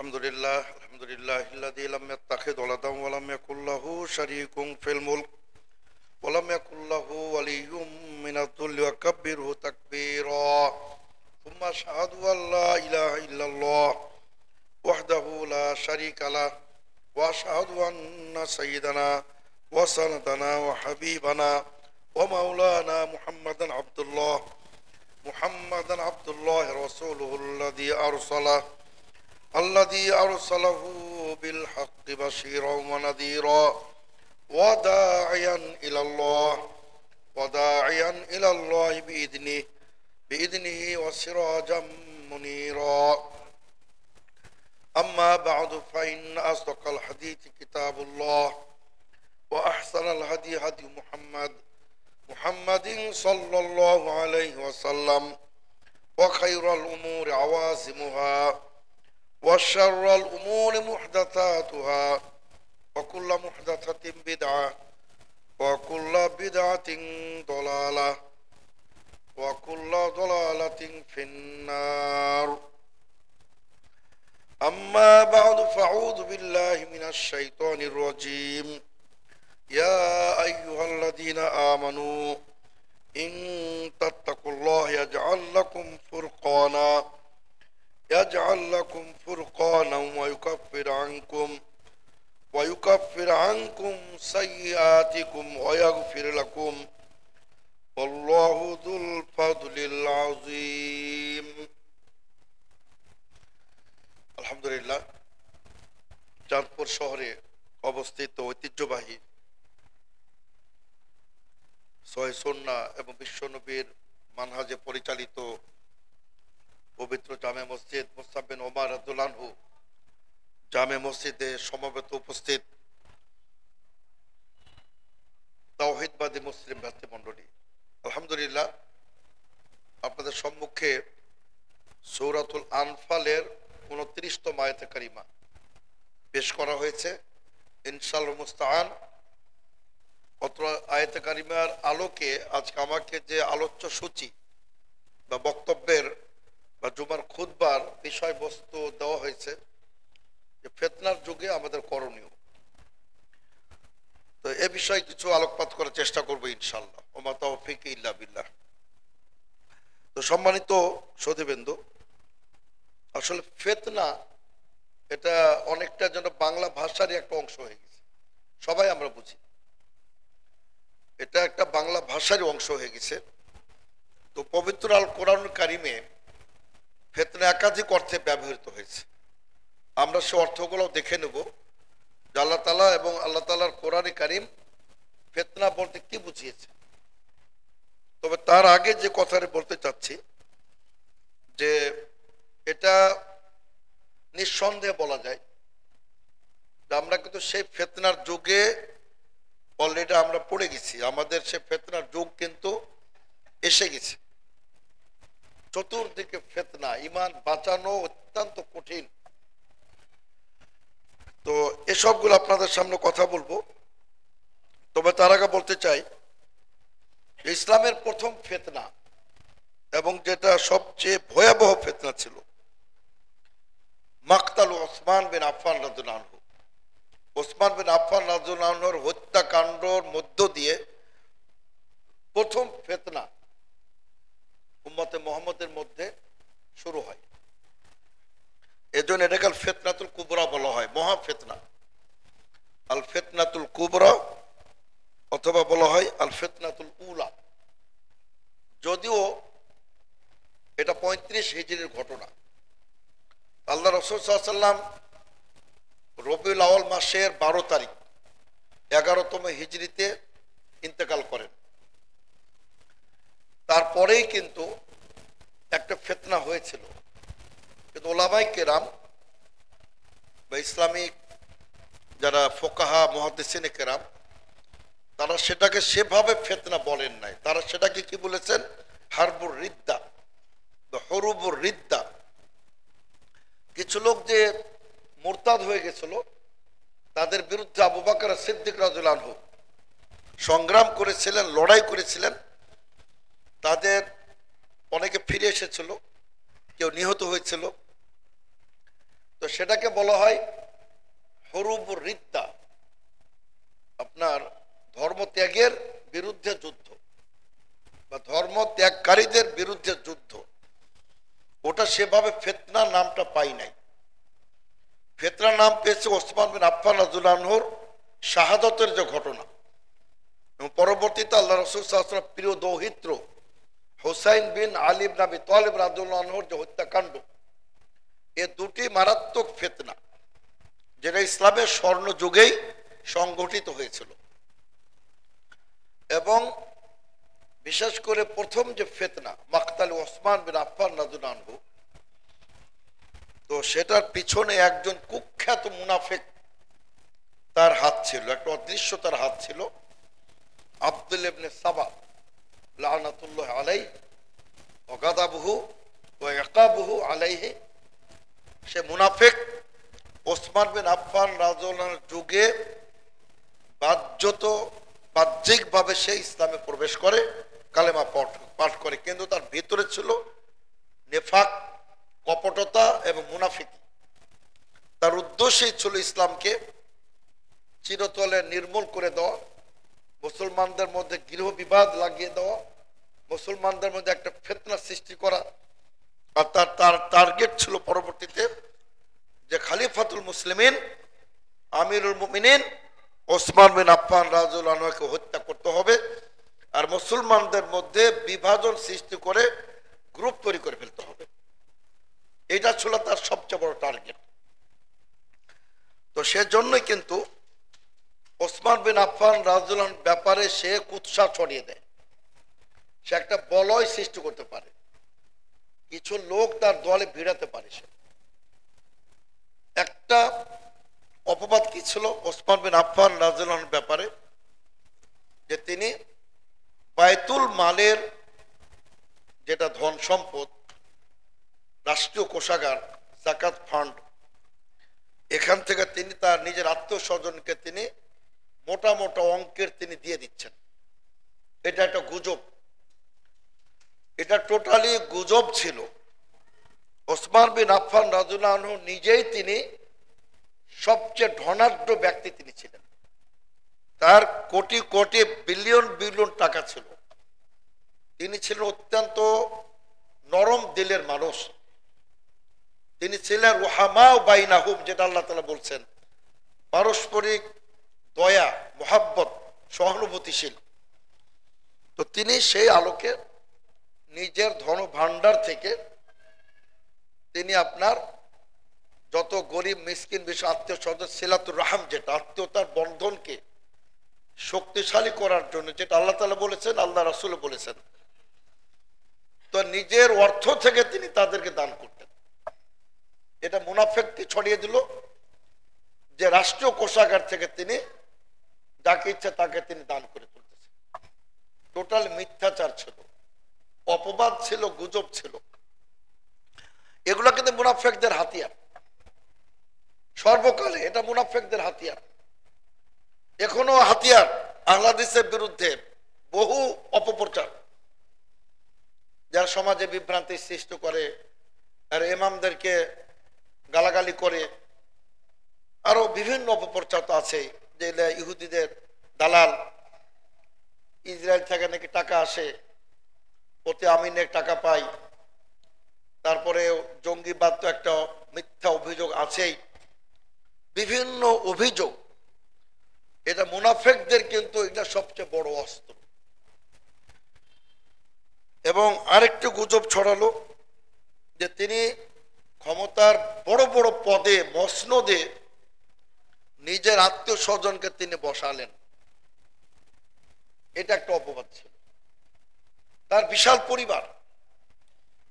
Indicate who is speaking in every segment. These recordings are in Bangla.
Speaker 1: الحمد لله الذي لم يتخذ ولدا ولم يكن له شريك في الملك ولم يكن له ولي من الذل وكبره تكبيرا ثم أشهد أن لا إله إلا الله وحده لا شريك له وأشهد أن سيدنا وسندنا وحبيبنا ومولانا محمدا عبد الله رسوله الذي أرسله بالحق بشيرا ونذيرا وداعيا إلى الله بإذنه وسراجا منيرا أما بعد فإن أصدق الحديث كتاب الله وأحسن الهدي هدي محمد صلى الله عليه وسلم وخير الأمور عوازمها وشر الأمور محدثاتها وكل محدثة بدعة وكل بدعة ضلالة وكل ضلالة في النار أما بعد فأعوذ بالله من الشيطان الرجيم يا أيها الذين آمنوا إن تتقوا الله يجعل لكم فرقانا ويكفر عنكم سيئاتكم ويغفر لكم والله ذو الفضل العظيم আলহামদুলিল্লাহ চাঁদপুর শহরে অবস্থিত ঐতিহ্যবাহী সহিহ সুন্নাহ এবং বিশ্বনবীর মানহাজে পরিচালিত পবিত্র জামে মসজিদ মুসআব বিন ওমর রাদিয়াল্লাহু আনহু জামে মসজিদে সমবেত উপস্থিত তাওহীদবাদী মুসলিম ভাতৃমণ্ডলী, আলহামদুলিল্লাহ আপনাদের সম্মুখে সূরাতুল আনফালের 29তম আয়াতে কারিমা পেশ করা হয়েছে। ইনশাআল্লাহ মুস্তাআন অত্র আয়াতে কারিমার আলোকে আজকে আমাকে যে আলোচ্য সূচি বা বক্তব্যের বা জুমার খুতবার বিষয়বস্তু দেওয়া হয়েছে যে ফিতনার যুগে আমাদের করণীয়, তো এ বিষয়ে কিছু আলোকপাত করার চেষ্টা করবো ইনশাআল্লাহ। ওমা তাওফীক ইল্লা বিল্লাহ। তো সম্মানিত সুধীবৃন্দ, আসলে ফিতনা এটা অনেকটা যেন বাংলা ভাষারই একটা অংশ হয়ে গেছে, সবাই আমরা বুঝি এটা একটা বাংলা ভাষারই অংশ হয়ে গেছে। তো পবিত্র আল কোরআনুল কারিমে ফিতনা একাধিক অর্থে ব্যবহৃত হয়েছে। আমরা সে অর্থগুলো দেখে নেব যে আল্লাহ তাআলা এবং আল্লাহ তাআলার কোরআনে কারিম ফিতনা বলতে কি বুঝিয়েছে। তবে তার আগে যে কথাটা বলতে চাচ্ছি যে এটা নিঃসন্দেহে বলা যায় যে আমরা কিন্তু সেই ফিতনার যুগে অলরেডি আমরা পড়ে গেছি। আমাদের সে ফিতনার যুগ কিন্তু এসে গেছে। চতুর্দিকে ফিতনা, ঈমান বাঁচানো অত্যন্ত কঠিন। তো এসবগুলো আপনাদের সামনে কথা বলবো। তবে তার আগে বলতে চাই ইসলামের প্রথম ফিতনা এবং যেটা সবচেয়ে ভয়াবহ ফিতনা ছিল মাকতাল ওসমান বিন আফফান রাদিয়াল্লাহু আনহু। ওসমান বিন আফফান রাদিয়াল্লাহু আনহুর হত্যাকাণ্ডর মধ্য দিয়ে প্রথম ফিতনা উম্মতে মুহাম্মদের মধ্যে শুরু হয়। এজন্য এটাকে আল ফিতনাতুল কুবরা বলা হয়, মহা ফিতনা। আল ফিতনাতুল কুবরা অথবা বলা হয় আল ফিতনাতুল উলা। যদিও এটা 35 হিজরির ঘটনা। আল্লাহ রাসূল সাল্লাল্লাহু আলাইহি ওয়াসাল্লাম রবিউল আউয়াল মাসের 12 তারিখ 11তম হিজরিতে ইন্তেকাল করেন। তারপরেই কিন্তু একটা ফিতনা হয়েছিল, কিন্তু ওলামায়ে কেরাম বা ইসলামিক যারা ফোকাহা মুহাদ্দিসিনে কেরাম তারা সেটাকে সেভাবে ফিতনা বলেন নাই। তারা সেটাকে কি বলেছেন? হারবুর রিদ্দা বা হরুবুর রিদ্দা। কিছু লোক যে মুরতাদ হয়ে গেছিল তাদের বিরুদ্ধে আবু বকর সিদ্দিক রাদিয়াল্লাহু আনহু সংগ্রাম করেছিলেন, লড়াই করেছিলেন। তাদের অনেকে ফিরে এসেছিল, কেউ নিহত হয়েছিল। তো সেটাকে বলা হয় হরুবুর রিদ্দা, আপনার ধর্মত্যাগের বিরুদ্ধে যুদ্ধ বা ধর্ম ত্যাগকারীদের বিরুদ্ধে যুদ্ধ। ওটা সেভাবে ফিতনা নামটা পাই নাই। ফিতনা নাম পেয়েছে ওসমান বিন আফফান রাদিয়াল্লাহু আনহুর শাহাদাতের যে ঘটনা, এবং পরবর্তীতে আল্লাহ রাসূল সাল্লাল্লাহু আলাইহি ওয়াসাল্লাম প্রিয় দৌহিত্র হুসাইন বিন আলী ইবনে আবি তালিব রাদিয়াল্লাহু আনহুর যে হত্যাকাণ্ড, এ দুটি মারাত্মক ফিতনা যেটা ইসলামের স্বর্ণ যুগেই সংগঠিত হয়েছিল। এবং বিশেষ করে প্রথম যে ফিতনা মাকতাল ওসমান বিন আফফান রাদিয়াল্লাহু আনহু, তো সেটার পিছনে একজন কুখ্যাত মুনাফিক তার হাত ছিল, একটা অদৃশ্য তার হাত ছিল, আব্দুল্লাহ ইবনে সাবা লানাতুল্লাহ আলাইহি ওয়া গাদাবুহু ওয়া ইকাবুহু আলাইহি। সে মুনাফিক ওসমান বিন আফফান রাদিয়াল্লাহু আনহুর যুগে বাহ্যিকভাবে সে ইসলামে প্রবেশ করে, কালেমা পাঠ করে, কিন্তু তার ভিতরে ছিল নেফাক, কপটতা এবং মুনাফিকি। তার উদ্দেশ্যই ছিল ইসলামকে চিরতলে নির্মূল করে দেওয়া, মুসলমানদের মধ্যে গৃহ বিবাদ লাগিয়ে দেওয়া, মুসলমানদের মধ্যে একটা ফিতনা সৃষ্টি করা। আর তার টার্গেট ছিল পরবর্তীতে যে খলিফাতুল মুসলিমিন আমিরুল মুমিনিন ওসমান বিন আফফান রাদিয়াল্লাহু আনহুকে হত্যা করতে হবে, আর মুসলমানদের মধ্যে বিভাজন সৃষ্টি করে গ্রুপ তৈরি করে ফেলতে হবে। এটা ছিল তার সবচেয়ে বড় টার্গেট। তো সেজন্যই কিন্তু ওসমান বিন আফফান রাদিয়াল্লাহু আনহুর ব্যাপারে সে কুৎসা ছড়িয়ে দেয়। সে একটা বলয় সৃষ্টি করতে পারে, কিছু লোক তার দলে ভিড়াতে পারে। সে একটা অপবাদ কি ছিল ওসমান বিন আফফান রাদিয়াল্লাহু আনহুর ব্যাপারে, যে তিনি বায়তুল মালের যেটা ধন সম্পদ, রাষ্ট্রীয় কোষাগার, যাকাত ফান্ড, এখান থেকে তিনি তার নিজের আত্মীয় স্বজনকে তিনি মোটা মোটা অঙ্কের তিনি দিয়ে দিচ্ছেন। এটা একটা গুজব, এটা টোটালি গুজব ছিল। ওসমান বিন আফফান রাদিয়াল্লাহু আনহু নিজেই তিনি সবচেয়ে ধনাঢ্য ব্যক্তি তিনি ছিলেন। তার কোটি কোটি বিলিয়ন বিলিয়ন টাকা ছিল। তিনি ছিলেন অত্যন্ত নরম দিলের মানুষ। তিনি ছিলেন রুহামা বাইনাহুম, যেটা আল্লাহ তাআলা বলছেন, পারস্পরিক দয়া, মোহাব্বত, সহানুভূতিশীল। তো তিনি সেই আলোকে নিজের ধন ভান্ডার থেকে তিনি আপনার যত গরিব মিসকিন বিষয় আত্মীয় স্বজন সিলাতুর রাহম, যেটা আত্মীয়তার বন্ধনকে শক্তিশালী করার জন্য, যেটা আল্লাহ তাআলা বলেছেন, আল্লাহ রাসূল বলেছেন, তো নিজের অর্থ থেকে তিনি তাদেরকে দান করতেন। এটা মুনাফিকটি ছড়িয়ে দিল যে রাষ্ট্রীয় কোষাগার থেকে তিনি যাকে ইচ্ছা তাকে তিনি দান করে তুলতেছেন। টোটাল মিথ্যাচার ছিল, অপবাদ ছিল, গুজব ছিল। এগুলো কিন্তু মুনাফিকদের হাতিয়ার, সর্বকালে এটা মুনাফিকদের হাতিয়ার, এখনো হাতিয়ার। আহলে হাদিসের বিরুদ্ধে বহু অপপ্রচার, যারা সমাজে বিভ্রান্তি সৃষ্টি করে, আর ইমামদেরকে গালাগালি করে, আরো বিভিন্ন অপপ্রচার তো আছে, যে ইহুদিদের দালাল, ইসরায়েল থেকে নাকি টাকা আসে, প্রতি আমিনের টাকা পাই, তারপরে জঙ্গিবাদ তো একটা মিথ্যা অভিযোগ আছেই, বিভিন্ন অভিযোগ। এটা মুনাফিকদের কিন্তু এটা সবচেয়ে বড় অস্ত্র। এবং আরেকটু গুজব ছড়ালো যে তিনি ক্ষমতার বড় বড় পদে, মসনদে নিজের আত্মীয় স্বজনকে তিনি বসালেন। এটা একটা অপবাদ ছিল। তার বিশাল পরিবার,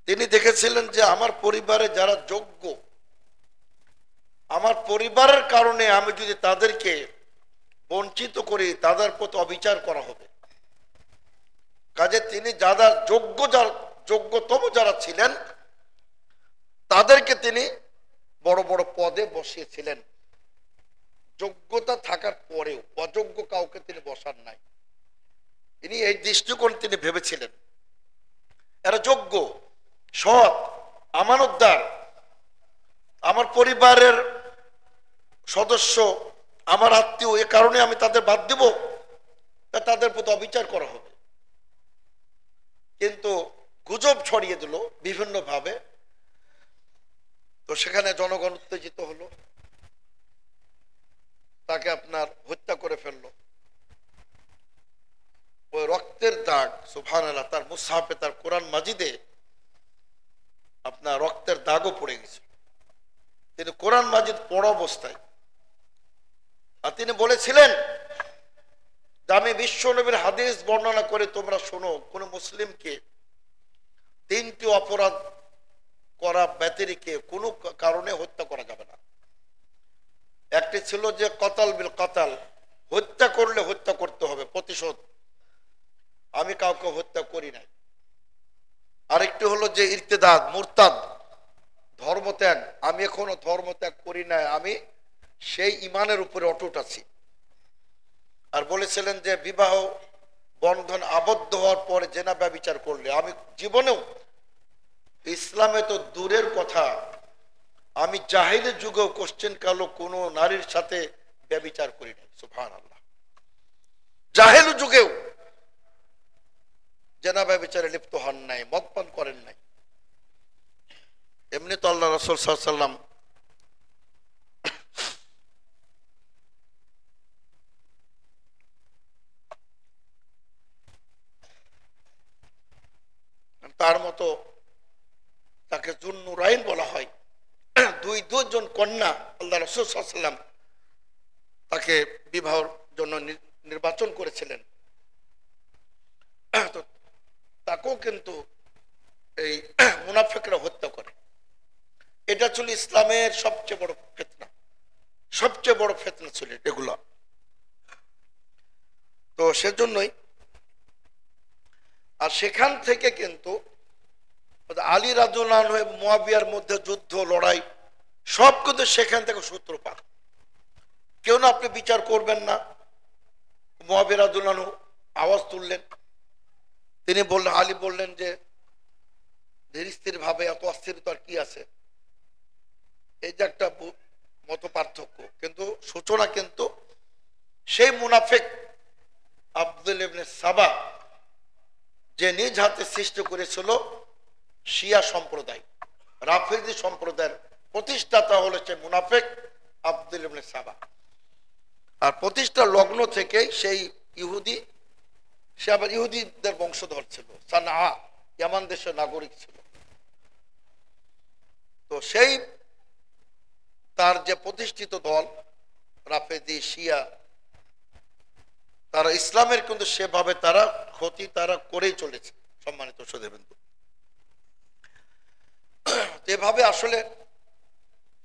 Speaker 1: তিনি দেখেছিলেন যে আমার পরিবারে যারা যোগ্য, আমার পরিবারের কারণে আমি যদি তাদেরকে বঞ্চিত করি, তাদের প্রতি অবিচার করা হবে। কাজে তিনি যারা যোগ্যতম যারা ছিলেন তাদেরকে তিনি বড় বড় পদে বসিয়েছিলেন। যোগ্যতা থাকার পরেও অযোগ্য কাউকে তিনি বসান নাই। তিনি এই দৃষ্টিকোণ তিনি ভেবেছিলেন এরা যোগ্য, সৎ, আমানতদার, আমার পরিবারের সদস্য, আমার আত্মীয়, এ কারণে আমি তাদের বাদ দিব, তা তাদের প্রতি অবিচার করা হবে। কিন্তু গুজব ছড়িয়ে দিল বিভিন্ন ভাবে, তো সেখানে জনগণ উত্তেজিত হলো, তাকে আপনার হত্যা করে ফেললো। ওই রক্তের দাগ, সুবহানাল্লাহ, তার মুসহাফে, তার কোরআন মাজিদে আপনার রক্তের দাগও পড়ে গেছে। তিনি কোরআন মাজিদ পড়া অবস্থায় আর তিনি বলেছিলেন যে আমি বিশ্ব নবীর হাদিস বর্ণনা করে তোমরা শোনো, কোন মুসলিমকে 3টি অপরাধ করা ব্যতিরেকে কোনো কারণে হত্যা করা যাবে না। একটি ছিল যে কতাল বিল কতাল, হত্যা করলে হত্যা করতে হবে, প্রতিশোধ। আমি কাউকে হত্যা করি নাই। আরেকটি হলো যে ইরতিদাদ, মুরতাদ, ধর্মত্যাগ। আমি এখনো ধর্মত্যাগ করি নাই, আমি সেই ইমানের উপরে অটুট আছি। আর বলেছিলেন যে বিবাহ বন্ধন আবদ্ধ হওয়ার পরে জেনা ব্যভিচার করলে, আমি জীবনেও, ইসলামে তো দূরের কথা, আমি জাহিলি যুগেও কোশ্চেন কালো কোন নারীর সাথে ব্যভিচার করি নাই। সুবহানাল্লাহ, জাহিলি যুগেও জেনা ব্যভিচারে লিপ্ত হন নাই, মদ পান করেন নাই। এমনি তো আল্লাহ রাসূল সাল্লাল্লাহু আলাইহি ওয়াসাল্লাম তার মতো, তাকে জুন্নুরাইন বলা হয়, দুজন কন্যা আল্লাহ রাসূল সাল্লাল্লাহু আলাইহি ওয়াসাল্লাম তাকে বিবাহের জন্য নির্বাচন করেছিলেন। তো তাকেও কিন্তু এই মুনাফিকরা হত্যা করে। এটা ছিল ইসলামের সবচেয়ে বড় ফিতনা, সবচেয়ে বড় ফিতনা ছিল এগুলা। তো সেজন্যই, আর সেখান থেকে কিন্তু আলী রাদিয়াল্লাহু আনহু মুয়াবিয়ার মধ্যে যুদ্ধ, লড়াই সব কিন্তু সেখান থেকে সূত্রপাত। কেউ না আপনি বিচার করবেন না, মুয়াবিয়া রাদিয়াল্লাহু আনহু আওয়াজ তুললেন। তিনি বললেন, আলী বললেন যে ধীর স্থির ভাবে, এত অস্থিরতা কি আছে? এই যে একটা মত পার্থক্য, কিন্তু সূচনা কিন্তু সেই মুনাফিক আব্দুল ইবনে সাবা, যে নিজ হাতে সৃষ্টি করেছিল শিয়া সম্প্রদায়, রাফিজি সম্প্রদায়ের প্রতিষ্ঠাতা হলো সে মুনাফিক আব্দুল ইবনে সাবা। আর প্রতিষ্ঠা লগ্ন থেকেই সেই ইহুদি, সে আবার ইহুদিদের বংশধর ছিল, সানা ইয়ামান দেশের নাগরিক ছিল। তো সেই তার যে প্রতিষ্ঠিত দল রাফেজি শিয়া, তারা ইসলামের কিন্তু সেভাবে তারা ক্ষতি তারা করেই চলেছে। সম্মানিত সুধীবৃন্দ, এভাবে আসলে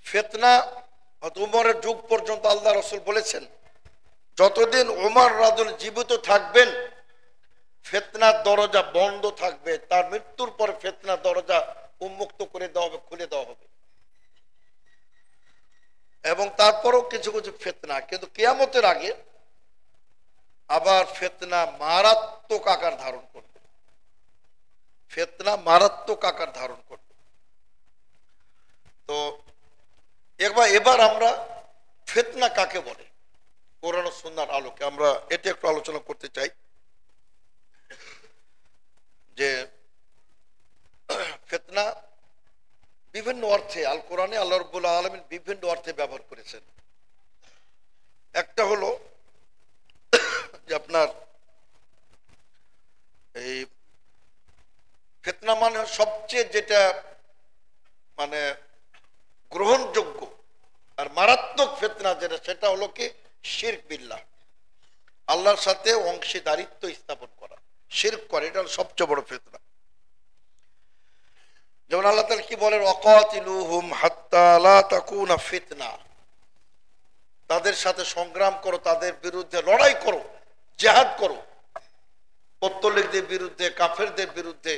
Speaker 1: ফিতনা উমরের যুগ পর্যন্ত আল্লাহ রাসূল বলেছেন, যতদিন উমর রাদিয়াল্লাহু জীবিত থাকবেন ফিতনার দরজা বন্ধ থাকবে, তার মৃত্যুর পর ফিতনার দরজা উন্মুক্ত করে দেওয়া হবে, খুলে দেওয়া হবে। এবং তারপরও কিছু কিছু ফিতনা, কিন্তু কিয়ামতের আগে আবার ফিতনা মারাত্মক আকার ধারণ করবে, ফিতনা মারাত্মক আকার ধারণ করবে। তো এবার আমরা ফিতনা কাকে বলে, কোরআন ও সুন্নাহর আলোকে আমরা এটা একটু আলোচনা করতে চাই। যে ফিতনা বিভিন্ন অর্থে আল কোরআনে আল্লাহ রাব্বুল আলামিন বিভিন্ন অর্থে ব্যবহার করেছেন। একটা হলো যে আপনার এই ফিতনা মানে সবচেয়ে যেটা মানে গ্রহণযোগ্য আর মারাত্মক ফিতনা যেটা, সেটা হলো কি শিরক বিল্লাহ, আল্লাহর সাথে অংশীদারিত্ব স্থাপন করা, শিরক করে, এটা সবচেয়ে বড় ফিতনা। যেমন আল্লাহ তাআলা কি বলেন, ওয়াকাতিলুহুম হাত্তা লা তাকুনা ফিতনা, তাদের সাথে সংগ্রাম করো, তাদের বিরুদ্ধে লড়াই করো, জিহাদ করো, পত্তলিকদের বিরুদ্ধে, কাফেরদের বিরুদ্ধে,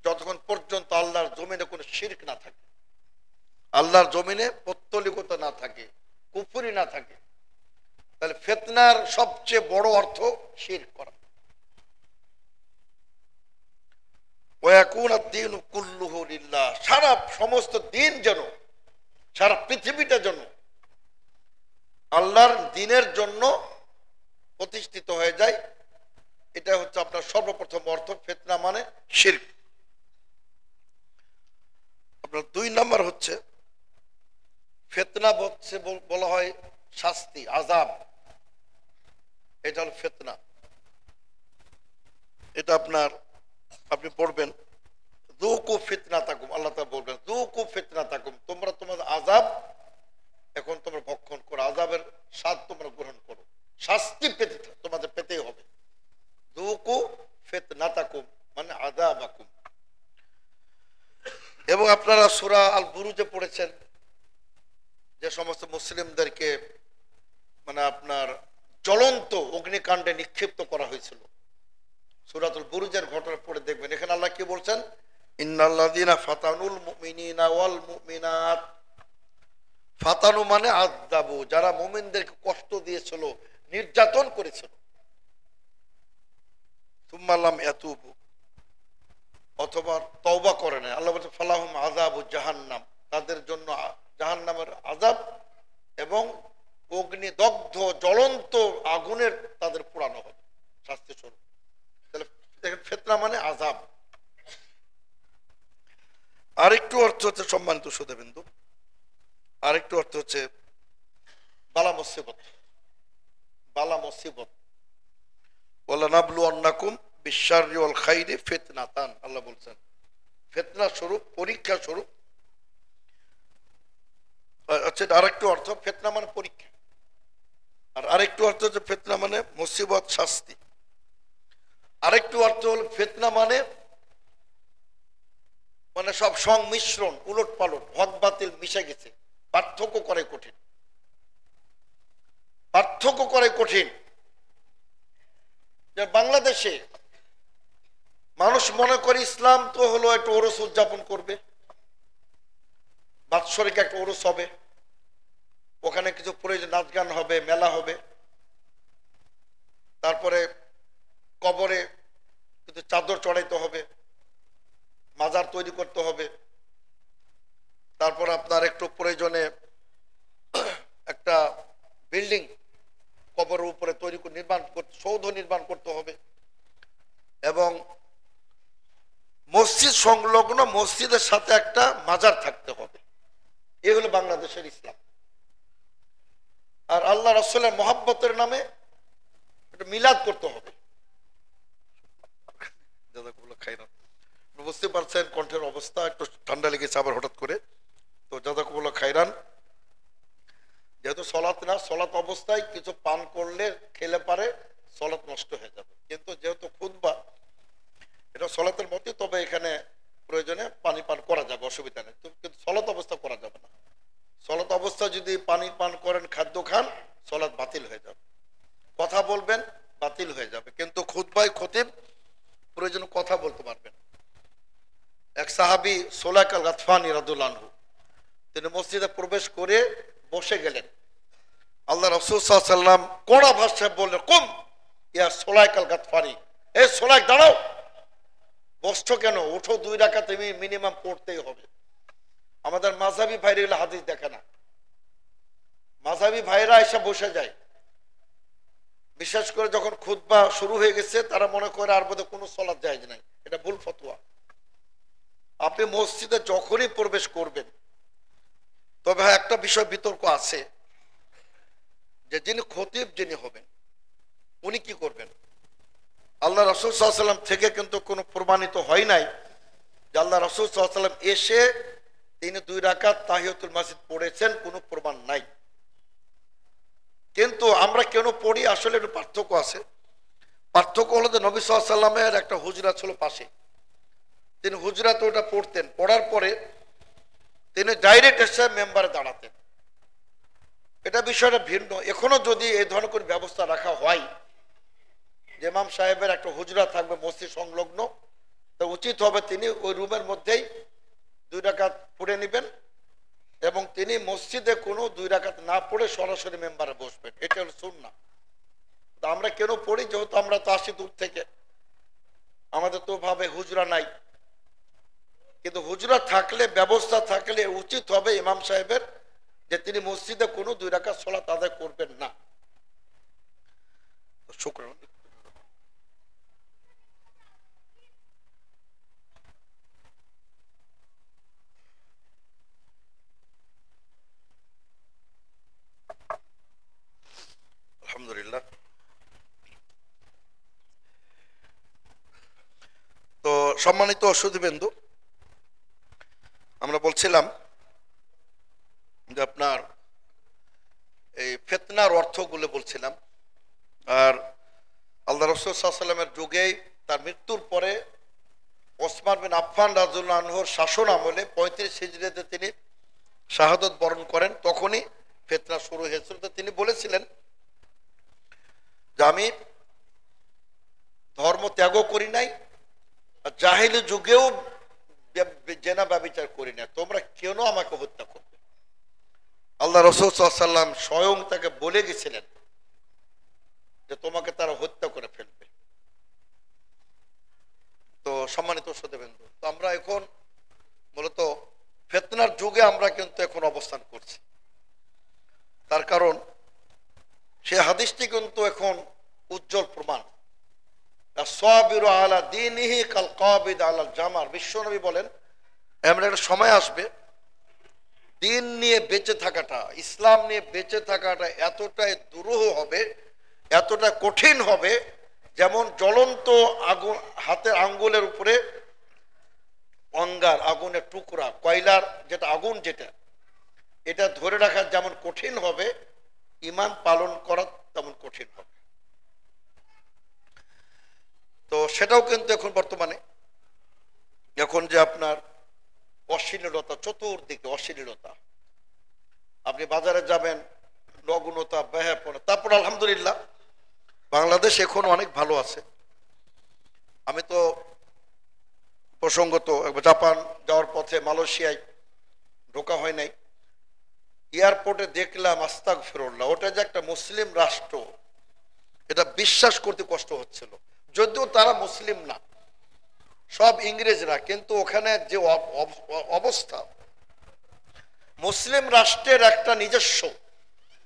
Speaker 1: যতক্ষণ পর্যন্ত আল্লাহর জমিনে কোনো শিরক না থাকে, আল্লাহর জমিনে পত্তলিকতা না থাকে, কুফরি না থাকে। তাহলে ফিতনার সবচেয়ে বড় অর্থ শিরক করা। ওয়াকুনা দ্বীনু কুল্লুহু লিল্লাহ, সারা সমস্ত দিন যেন সারা পৃথিবীটার জন্য, আল্লাহর দ্বীনের জন্য প্রতিষ্ঠিত হয়ে যায়। এটা হচ্ছে আপনার সর্বপ্রথম অর্থ। ফিতনা মানে শিরক। আপনার 2 নাম্বার হচ্ছে ফিতনা হচ্ছে বলা হয় শাস্তি, আযাব। এটা হলো ফিতনা। এটা আপনি পড়বেন যুকু ফিতনাতাকুম, আল্লাহ তাআলা বলবেন যুকু ফিতনাতাকুম, তোমরা তোমাদের আযাব এখন তোমরা ভক্ষণ করো, আযাবের স্বাদ তোমরা গ্রহণ করো, শাস্তি তোমাদের পেতেই হবে। যুকু ফিতনাতাকুম মানে আযাবাকুম। এবং আপনারা সূরা আল বুরুজে পড়েছেন যে সমস্ত মুসলিমদেরকে মানে আপনার জ্বলন্ত অগ্নিকাণ্ডে নিক্ষিপ্ত করা হয়েছিল। সূরাতুল বুরুজের ঘটনা পড়ে দেখবেন। এখানে আল্লাহ কি বলছেন? ইন্নাল্লাযীনা ফাতানুল মুমিনিনা ওয়াল মুমিনাত। ফাতানু মানে আযাবু, যারা মুমিনদেরকে কষ্ট দিয়েছিল, নির্যাতন করেছিল। সুম্মা লাম ইয়াতুবু, অথবা তওবা করে না, আল্লাহ বলছে ফালাহুম আযাবু জাহান্নাম, তাদের জন্য জাহান্নামের আযাব এবং অগ্নিদগ্ধ জ্বলন্ত আগুনের তাদের পোড়ানো হবে শাস্তি স্বরূপ। তাহলে দেখেন ফিতনা মানে আযাব। আরেকটু অর্থ হচ্ছে সম্মানিত শ্রোতাবৃন্দ, আরেকটু অর্থ হচ্ছে বালা মুসিবত। বালা মুসিবত ওয়ালা নাবলুয়ান্নাকুম বিশ-শাররি ওয়াল খাইরি ফিতনাতান, আল্লাহ বলছেন ফিতনা স্বরূপ, পরীক্ষা স্বরূপ। আচ্ছা, আরেকটু অর্থ ফিতনা মানে পরীক্ষা, আর আরেকটু অর্থ হচ্ছে ফিতনা মানে মুসিবত, শাস্তি। আরেকটু অর্থ হল ফিতনা মানে মানে সব সংমিশ্রণ, উলট পালট, হক বাতিল মিশে গেছে, পার্থক্য করে কঠিন, পার্থক্য করে কঠিন। বাংলাদেশে মানুষ মনে করে ইসলাম তো হলো একটু ওরস উদযাপন করবে, বাৎসরিক একটা ওরস হবে, ওখানে কিছু প্রয়োজন নাচ গান হবে, মেলা হবে, তারপরে কবরে কিছু চাদর চড়াইতে হবে, মাজার তৈরি করতে হবে, তারপর আপনার একটু প্রয়োজনে একটা বিল্ডিং কবরের উপরে তৈরি করে সৌধ নির্মাণ করতে হবে, এবং মসজিদ সংলগ্ন মসজিদের সাথে একটা মাজার থাকতে হবে। এই হলো বাংলাদেশের ইসলাম। আর আল্লাহ রাসূলের মহব্বতের নামে একটা মিলাদ করতে হবে। বুঝতে পারছেন কণ্ঠের অবস্থা, একটু ঠান্ডা লেগেছে আবার হঠাৎ করে। তো জাযাকুমুল্লাহ খাইরান। যেহেতু সলাৎ না, সলাৎ অবস্থায় কিছু পান করলে খেলে পারে সলাৎ নষ্ট হয়ে যাবে, কিন্তু যেহেতু খুতবা এটা সলাতের মতই, তবে এখানে প্রয়োজনে পানি পান করা যাবে, অসুবিধা নেই, কিন্তু সলাৎ অবস্থা করা যাবে না। সলাৎ অবস্থা যদি পানি পান করেন, খাদ্য খান, সলাৎ বাতিল হয়ে যাবে। কথা বলবেন, বাতিল হয়ে যাবে, কিন্তু খুতবায় খতিব প্রয়োজনে কথা বলতে পারবেন। এক সাহাবী সুলাইক আল গাতফানী রাদিয়াল্লাহু আনহু, তিনি মসজিদে প্রবেশ করে বসে গেলেন। আল্লাহ রাসূল সাল্লাল্লাহু আলাইহি ওয়াসাল্লাম কড়া ভাষায় বললেন, কুম ইয়া সুলাইক আল গাতফানী, এই সুলাইক দাঁড়াও, বসছো কেন, উঠো, 2 রাকাত তুমি মিনিমাম পড়তেই হবে। আমাদের মাযহাবী ভাইরা এগুলো হাদিস দেখে না, মাযহাবী ভাইরা এসে বসে যায়, বিশেষ করে যখন খুতবা শুরু হয়ে গেছে তারা মনে করে আর বোধহয় কোনো সলাৎ জায়েজ নাই। এটা ভুল ফতোয়া। আপনি মসজিদে যখনই প্রবেশ করবেন, তবে হ্যাঁ একটা বিষয় বিতর্ক আছে যে যিনি খতিব যিনি হবেন উনি কি করবেন। আল্লাহ রাসূল সাল্লাল্লাহু আলাইহি ওয়াসাল্লাম থেকে কিন্তু কোনো প্রমাণিত হয় নাই যে আল্লাহ রাসূল সাল্লাল্লাহু আলাইহি ওয়াসাল্লাম এসে তিনি 2 রাকাত তাহিয়াতুল মসজিদ পড়েছেন, কোনো প্রমাণ নাই। কিন্তু আমরা কেন পড়ি আসলে একটু পার্থক্য আছে। পার্থক্য হলো যে নবী সাল্লাল্লাহু আলাইহি ওয়াসাল্লামের একটা হুজরা ছিল পাশে, তিনি হুজরাতে ওটা পড়তেন, পড়ার পরে তিনি ডাইরেক্ট এসে মেম্বারে দাঁড়াতেন। এটা বিষয়টা ভিন্ন। এখনো যদি এই ধরনের কোনো ব্যবস্থা রাখা হয় যে ইমাম সাহেবের একটা হুজরা থাকবে মসজিদ সংলগ্ন, তো উচিত হবে তিনি ওই রুমের মধ্যেই 2 রাকাত পড়ে নেবেন এবং তিনি মসজিদে কোনো 2 রাকাত না পড়ে সরাসরি মেম্বারে বসবেন। এটা হলো সুন্নাহ। তো আমরা কেন পড়ি, যেহেতু আমরা তো আসি দূর থেকে, আমাদের তো ভাবে হুজরা নাই, কিন্তু হুজরা থাকলে, ব্যবস্থা থাকলে উচিত হবে ইমাম সাহেবের যে তিনি মসজিদে কোনো 2 রাকাত সালাত আদায় করবেন না। শুকরান। আলহামদুলিল্লাহ। তো সম্মানিত সুধীবৃন্দু, আমরা বলছিলাম যে আপনার এই ফিতনার অর্থগুলো বলছিলাম। আর আল্লাহ রাসূল সাল্লাল্লাহু আলাইহি ওয়াসাল্লামের যুগেই তার মৃত্যুর পরে ওসমান বিন আফফান রাদিয়াল্লাহু আনহুর শাসন আমলে 35 হিজরিতে তিনি শাহাদত বরণ করেন। তখনই ফিতনা শুরু হয়েছিল। তো তিনি বলেছিলেন যে আমি ধর্ম ত্যাগও করি নাই, জাহিলি যুগেও জেনা ব্যভিচার করি না, তোমরা কেন আমাকে হত্যা করবে? আল্লাহ রাসূল সাল্লাল্লাহু আলাইহি ওয়াসাল্লাম স্বয়ং তাকে বলে গেছিলেন যে তোমাকে তারা হত্যা করে ফেলবে। তো সম্মানিত শ্রোতাবৃন্দ, তো আমরা এখন মূলত ফিতনার যুগে আমরা কিন্তু এখন অবস্থান করছি। তার কারণ সে হাদিসটি কিন্তু এখন উজ্জ্বল প্রমাণ। সাবিরু আলা দীনিহি কাল কাবিদ আলা জামার। বিশ্বনবী বলেন এমন একটা সময় আসবে দিন নিয়ে বেঁচে থাকাটা, ইসলাম নিয়ে বেঁচে থাকাটা এতটাই দুরূহ হবে, এতটা কঠিন হবে, যেমন জ্বলন্ত আগুন হাতের আঙ্গুলের উপরে অঙ্গার, আগুনের টুকরা, কয়লার যেটা আগুন, যেটা এটা ধরে রাখা যেমন কঠিন হবে, ঈমান পালন করা তেমন কঠিন হবে। তো সেটাও কিন্তু এখন বর্তমানে এখন যে আপনার অশ্লীলতা, চতুর্দিকে অশ্লীলতা, আপনি বাজারে যাবেন, নগ্নতা, ব্যাহাপনা। তারপর আলহামদুলিল্লাহ বাংলাদেশ এখন অনেক ভালো আছে। আমি তো প্রসঙ্গত জাপান যাওয়ার পথে মালয়েশিয়ায় ঢোকা হয় নাই, এয়ারপোর্টে দেখলাম আস্তাগফিরুল্লাহ, ওটা যে একটা মুসলিম রাষ্ট্র এটা বিশ্বাস করতে কষ্ট হচ্ছিল। যদিও তারা মুসলিম না, সব ইংরেজরা, কিন্তু ওখানে যে অবস্থা, মুসলিম রাষ্ট্রের একটা নিজস্ব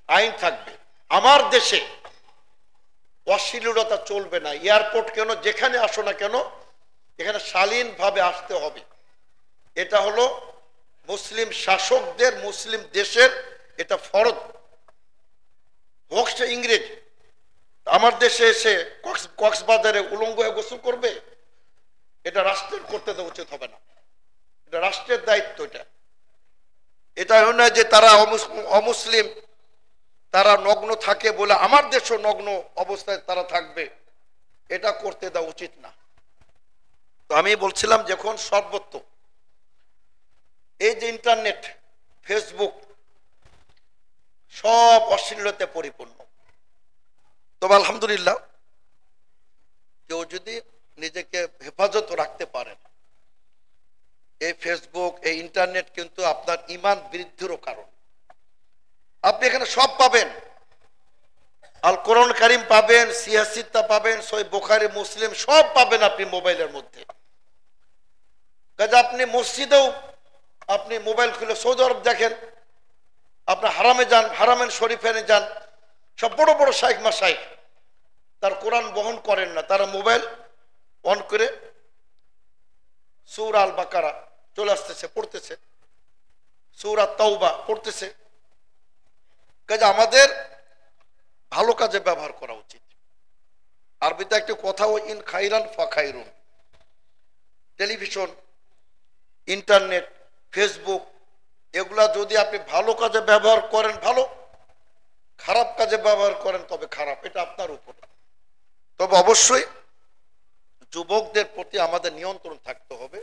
Speaker 1: আইন থাকবে। আমার দেশে অশ্লীলতা চলবে না। এয়ারপোর্ট কেন, যেখানে আসো না কেন, এখানে শালীন ভাবে আসতে হবে। এটা হলো মুসলিম শাসকদের, মুসলিম দেশের এটা ফরজ। হোক সে ইংরেজ, আমার দেশে এসে কক্সবাজারে উলঙ্গ হয়ে গোসল করবে, এটা রাষ্ট্রের করতে দেওয়া উচিত হবে না। এটা রাষ্ট্রের দায়িত্ব। এটা নয় যে তারা অমুসলিম, তারা নগ্ন থাকে বলে আমার দেশও নগ্ন অবস্থায় তারা থাকবে, এটা করতে দেওয়া উচিত না। তো আমি বলছিলাম যখন সর্বত্র এই যে ইন্টারনেট, ফেসবুক, সব অশ্লীলতায় পরিপূর্ণ। তবে আলহামদুলিল্লাহ কেউ যদি নিজেকে হেফাজত রাখতে পারেন, এই ফেসবুক, এই ইন্টারনেট কিন্তু আপনার ঈমান বৃদ্ধিরও কারণ। আপনি এখানে সব পাবেন, আল কোরআন কারীম পাবেন, সিয়াসিত্তা পাবেন, সহিহ বুখারী, মুসলিম সব পাবেন আপনি মোবাইলের মধ্যে। কাজে আপনি মসজিদেও আপনি মোবাইল খুলে সৌদি আরব দেখেন, আপনি হারামে যান, হারামেন শরীফে যান, সব বড় বড় শাইখ মাশাইখ তার কোরআন বহন করেন না, তারা মোবাইল অন করে সূরা আল বাকারা চলে আসতেছে, পড়তেছে, সূরা তাওবা পড়তেছে। কাজে আমাদের ভালো কাজে ব্যবহার করা উচিত। আরবিতে একটা কথা, ও ইন খাইরান ফা খাইরুন। টেলিভিশন, ইন্টারনেট, ফেসবুক, এগুলা যদি আপনি ভালো কাজে ব্যবহার করেন ভালো, খারাপ কাজে ব্যবহার করেন তবে খারাপ, এটা আপনার উপর। তবে অবশ্যই যুবকদের প্রতি আমাদের নিয়ন্ত্রণ থাকতে হবে,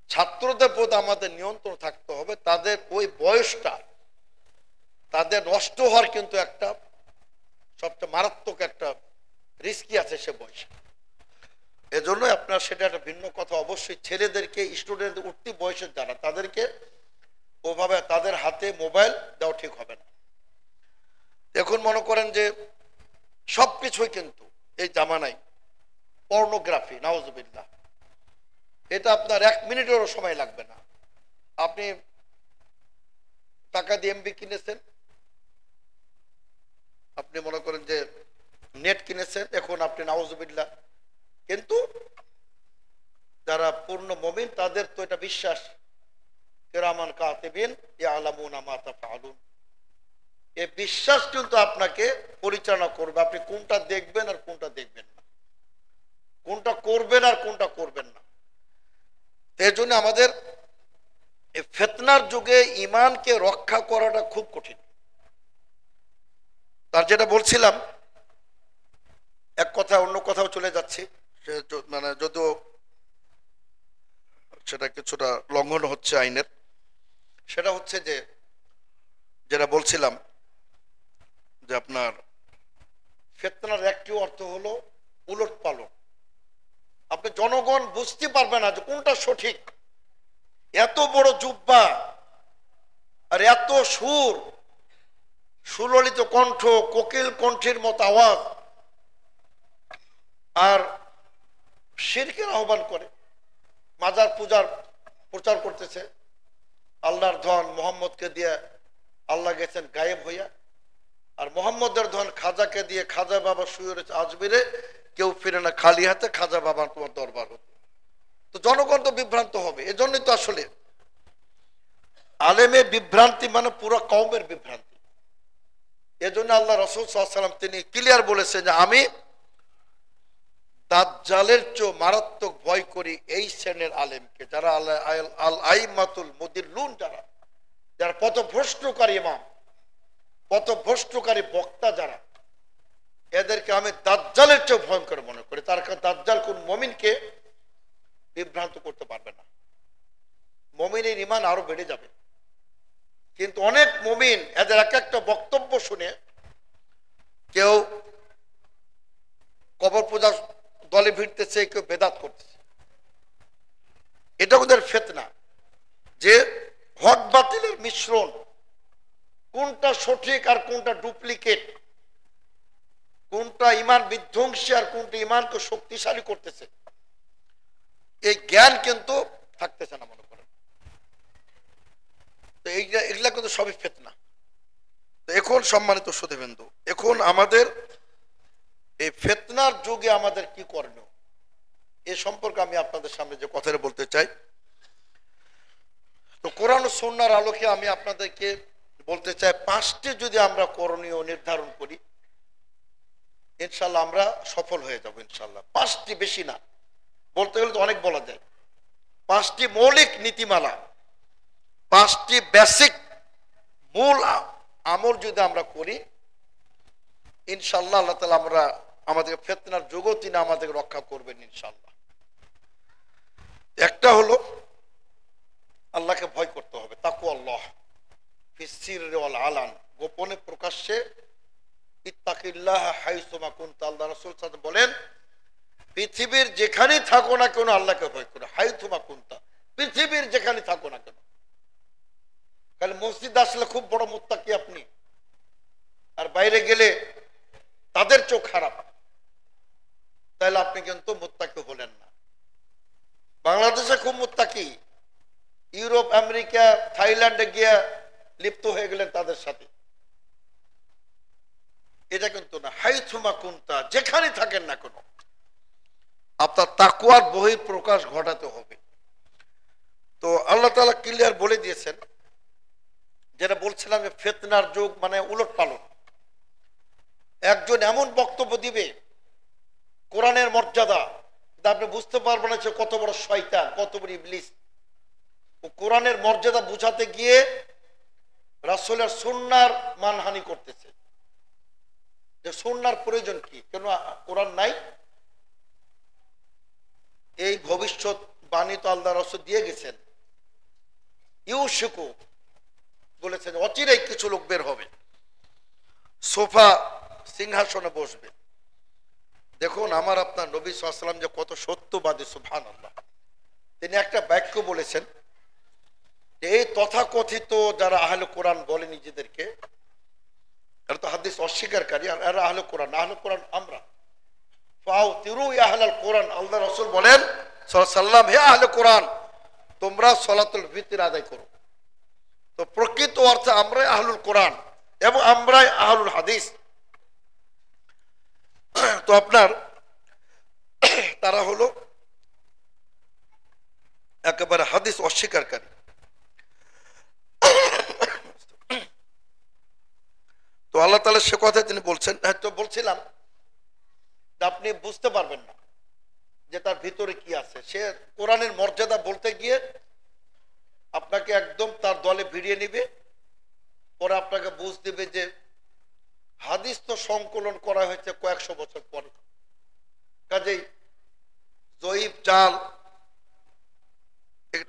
Speaker 1: ছাত্রদের প্রতি আমাদের নিয়ন্ত্রণ থাকতে হবে। তাদের ওই বয়সটা তাদের নষ্ট হওয়ার কিন্তু একটা সবচেয়ে মারাত্মক একটা রিস্কি আছে সে বয়সে। এজন্যই আপনার সেটা একটা ভিন্ন কথা। অবশ্যই ছেলেদেরকে, স্টুডেন্ট উঠতি বয়সের যারা, তাদেরকে ওভাবে তাদের হাতে মোবাইল দেওয়া ঠিক হবে না। এখন মনে করেন যে সবকিছুই কিন্তু এই জামানায় পর্নোগ্রাফি, নাউজুবিল্লাহ, এটা আপনার 1 মিনিটেরও সময় লাগবে না। আপনি টাকা দিয়ে এমবি কিনেছেন, আপনি মনে করেন যে নেট কিনেছেন, এখন আপনি নাউজুবিল্লাহ। কিন্তু যারা পূর্ণ মুমিন তাদের তো এটা বিশ্বাস, কিরামান কাতিবিন ইয়ালামুনা মা তাফআলুন, এই বিশ্বাস কিন্তু আপনাকে পরিচালনা করবে, আপনি কোনটা দেখবেন আর কোনটা দেখবেন না, কোনটা করবেন আর কোনটা করবেন না। এই জন্য আমাদের এই ফিতনার যুগে ঈমানকে রক্ষা করাটা খুব কঠিন। তার যেটা বলছিলাম, এক কথা অন্য কথাও চলে যাচ্ছি, মানে যদিও সেটা কিছুটা লঙ্ঘন হচ্ছে আইনের। সেটা হচ্ছে যে যেটা বলছিলাম যে আপনার ফিতনার একটি অর্থ হলো উলট পালট। আপনি জনগণ বুঝতে পারবে না যে কোনটা সঠিক। এত বড় জুব্বা আর এত সুর, সুললিত কণ্ঠ, কোকিল কণ্ঠের মতো আওয়াজ, আর শিরকের আহ্বান করে, মাজার পূজার প্রচার করতেছে, আল্লাহর ধন মোহাম্মদকে দিয়ে আল্লাহ গেছেন গায়েব হইয়া, আর মোহাম্মদের ধন খাজাকে দিয়ে খাজা বাবা শুয়ে রয়েছে আজমিরে, কেউ ফিরে না খালি হাতে, খাজা বাবার তোমার দরবার হতো। তো জনগণ তো বিভ্রান্ত হবে। এজন্যই তো আসলে আলেমের বিভ্রান্তি মানে পুরো কওমের বিভ্রান্তি। এজন্য আল্লাহ রাসূল সাল্লাল্লাহু আলাইহি ওয়াসাল্লাম তিনি ক্লিয়ার বলেছেন যে আমি দাজ্জালের চেয়ে মারাত্মক ভয় করি এই শ্রেণীর আলেমকে, যারা আল আইমাতুল মুদিল্লুন, যারা পথভ্রষ্টকারী ইমাম, পথভ্রষ্টকারী বক্তা, যারা, এদেরকে আমি দাজ্জালের চেয়ে ভয়ঙ্কর মনে করি। তার কারণ দাজ্জাল কোন মুমিনকে বিভ্রান্ত করতে পারবে না, মুমিনের ঈমান আরো বেড়ে যাবে। কিন্তু অনেক মুমিন এদের এক একটা বক্তব্য শুনে কেউ কবর পূজার দলে ভিড়তেছে, কেউ বেদাত করতেছে। এটা ওদের ফিতনা, যে হক বাতিলের মিশ্রণ, কোনটা সঠিক আর কোনটা ডুপ্লিকেট, কোনটা ঈমান বিধ্বংসী আর কোনটা ঈমানকে শক্তিশালী করতেছে, এই জ্ঞান কিন্তু থাকতেছে না মনে করেন। তো এগুলা কিন্তু সবই ফিতনা। তো এখন সম্মানিত সুধীবৃন্দু, এখন আমাদের এই ফিতনার যুগে আমাদের কি করণীয়, এ সম্পর্কে আমি আপনাদের সামনে যে কথাটা বলতে চাই। তো কোরআন ও সুন্নাহর আলোকে আমি আপনাদেরকে বলতে চাই, 5টি যদি আমরা করণীয় নির্ধারণ করি, ইনশাল্লাহ আমরা সফল হয়ে যাব ইনশাল্লাহ। 5টি, বেশি না, বলতে গেলে তো অনেক বলা যায়। 5টি মৌলিক নীতিমালা, 5টি বেসিক মূল আমল যদি আমরা করি, ইনশাল্লাহ আল্লাহ তাআলা আমাদের ফিতনার যুগও তিনি আমাদেরকে রক্ষা করবেন ইনশাল্লাহ। একটা হলো আল্লাহকে ভয় করতে হবে, তাকওয়াল্লাহ ফিস সিররি ওয়াল আলান, গোপনে প্রকাশ্যে। ইত্তাকিল্লাহ হাইসুমা কুনতা, আল্লাহ রাসূল সাল্লাল্লাহু আলাইহি ওয়াসাল্লাম বলেন, পৃথিবীর যেখানেই থাকো না কেন আল্লাহকে ভয় করো। হাইসুমা কুনতা, পৃথিবীর যেখানে থাকো না কেন। কারণ মসজিদ আসলে খুব বড় মুত্তাকি আপনি, আর বাইরে গেলে তাদের চোখ খারাপ, তাহলে আপনি কিন্তু মুত্তাকি হলেন না। বাংলাদেশে খুব মুত্তাকি, ইউরোপ, আমেরিকা, থাইল্যান্ডে গিয়ে লিপ্ত হয়ে গেলেন তাদের সাথে, এটা কিন্তু না। হাইথুমা কুনতা, যেখানে থাকেন না কেন আপনার তাকওয়ার বহির প্রকাশ ঘটাতে হবে। তো আল্লাহ তাআলা ক্লিয়ার বলে দিয়েছেন, যেটা বলছিলাম যে ফিতনার যুগ মানে উলট পালট। একজন এমন বক্তব্য দিবে কোরআনের মর্যাদা, আপনি বুঝতে পারবেন না সে কত বড় শয়তান, কত বড় ইবলিস। ও কোরআনের মর্যাদা বুঝাতে গিয়ে রাসূলের সুন্নাহর মানহানি করতেছে, যে সুন্নাহর প্রয়োজন কি, কেন কোরআন নাই। এই ভবিষ্যৎ বাণী তো আল্লাহ রাসূল দিয়ে গেছেন, ইউশিকু বলেছেন অচিরেই কিছু লোক বের হবে, সোফা সিংহাসনে বসবে। দেখুন আমার আপনার নবী সাল্লাল্লাহু আলাইহি ওয়াসাল্লাম যে কত সত্যবাদী, সুবহানাল্লাহ। তিনি একটা বাক্য বলেছেন, এই তথাকথিত যারা আহলে কোরআন বলে নিজেদেরকে, এরা তো হাদিস অস্বীকারী, আর এরা আহলে কোরআন। আহলে কোরআন আমরা, ফাউতিরু ইয়া আহলাল কোরআন, আল্লাহ রাসূল বলেন সাল্লাল্লাহু আলাইহি ওয়াসাল্লাম, হে আহলে কোরআন, তোমরা সালাতুল ফিতর আদায় করো। তো প্রকৃত অর্থে আমরাই আহলুল কোরআন এবং আমরাই আহলুল হাদিস। তো আপনার তারা হলো একেবারে হাদিস অস্বীকারী। তো আল্লাহ তাআলা সে কথা তিনি বলছেন, তো বলছিলাম আপনি বুঝতে পারবেন না যে তার ভিতরে কি আছে। সে কোরআনের মর্যাদা বলতে গিয়ে আপনাকে একদম তার দলে ভিড়িয়ে নিবে, পরে আপনাকে বুঝ দিবে যে হাদিস তো সংকলন করা হয়েছে কয়েকশো বছর পরে, কাজেই জয়ীফ জাল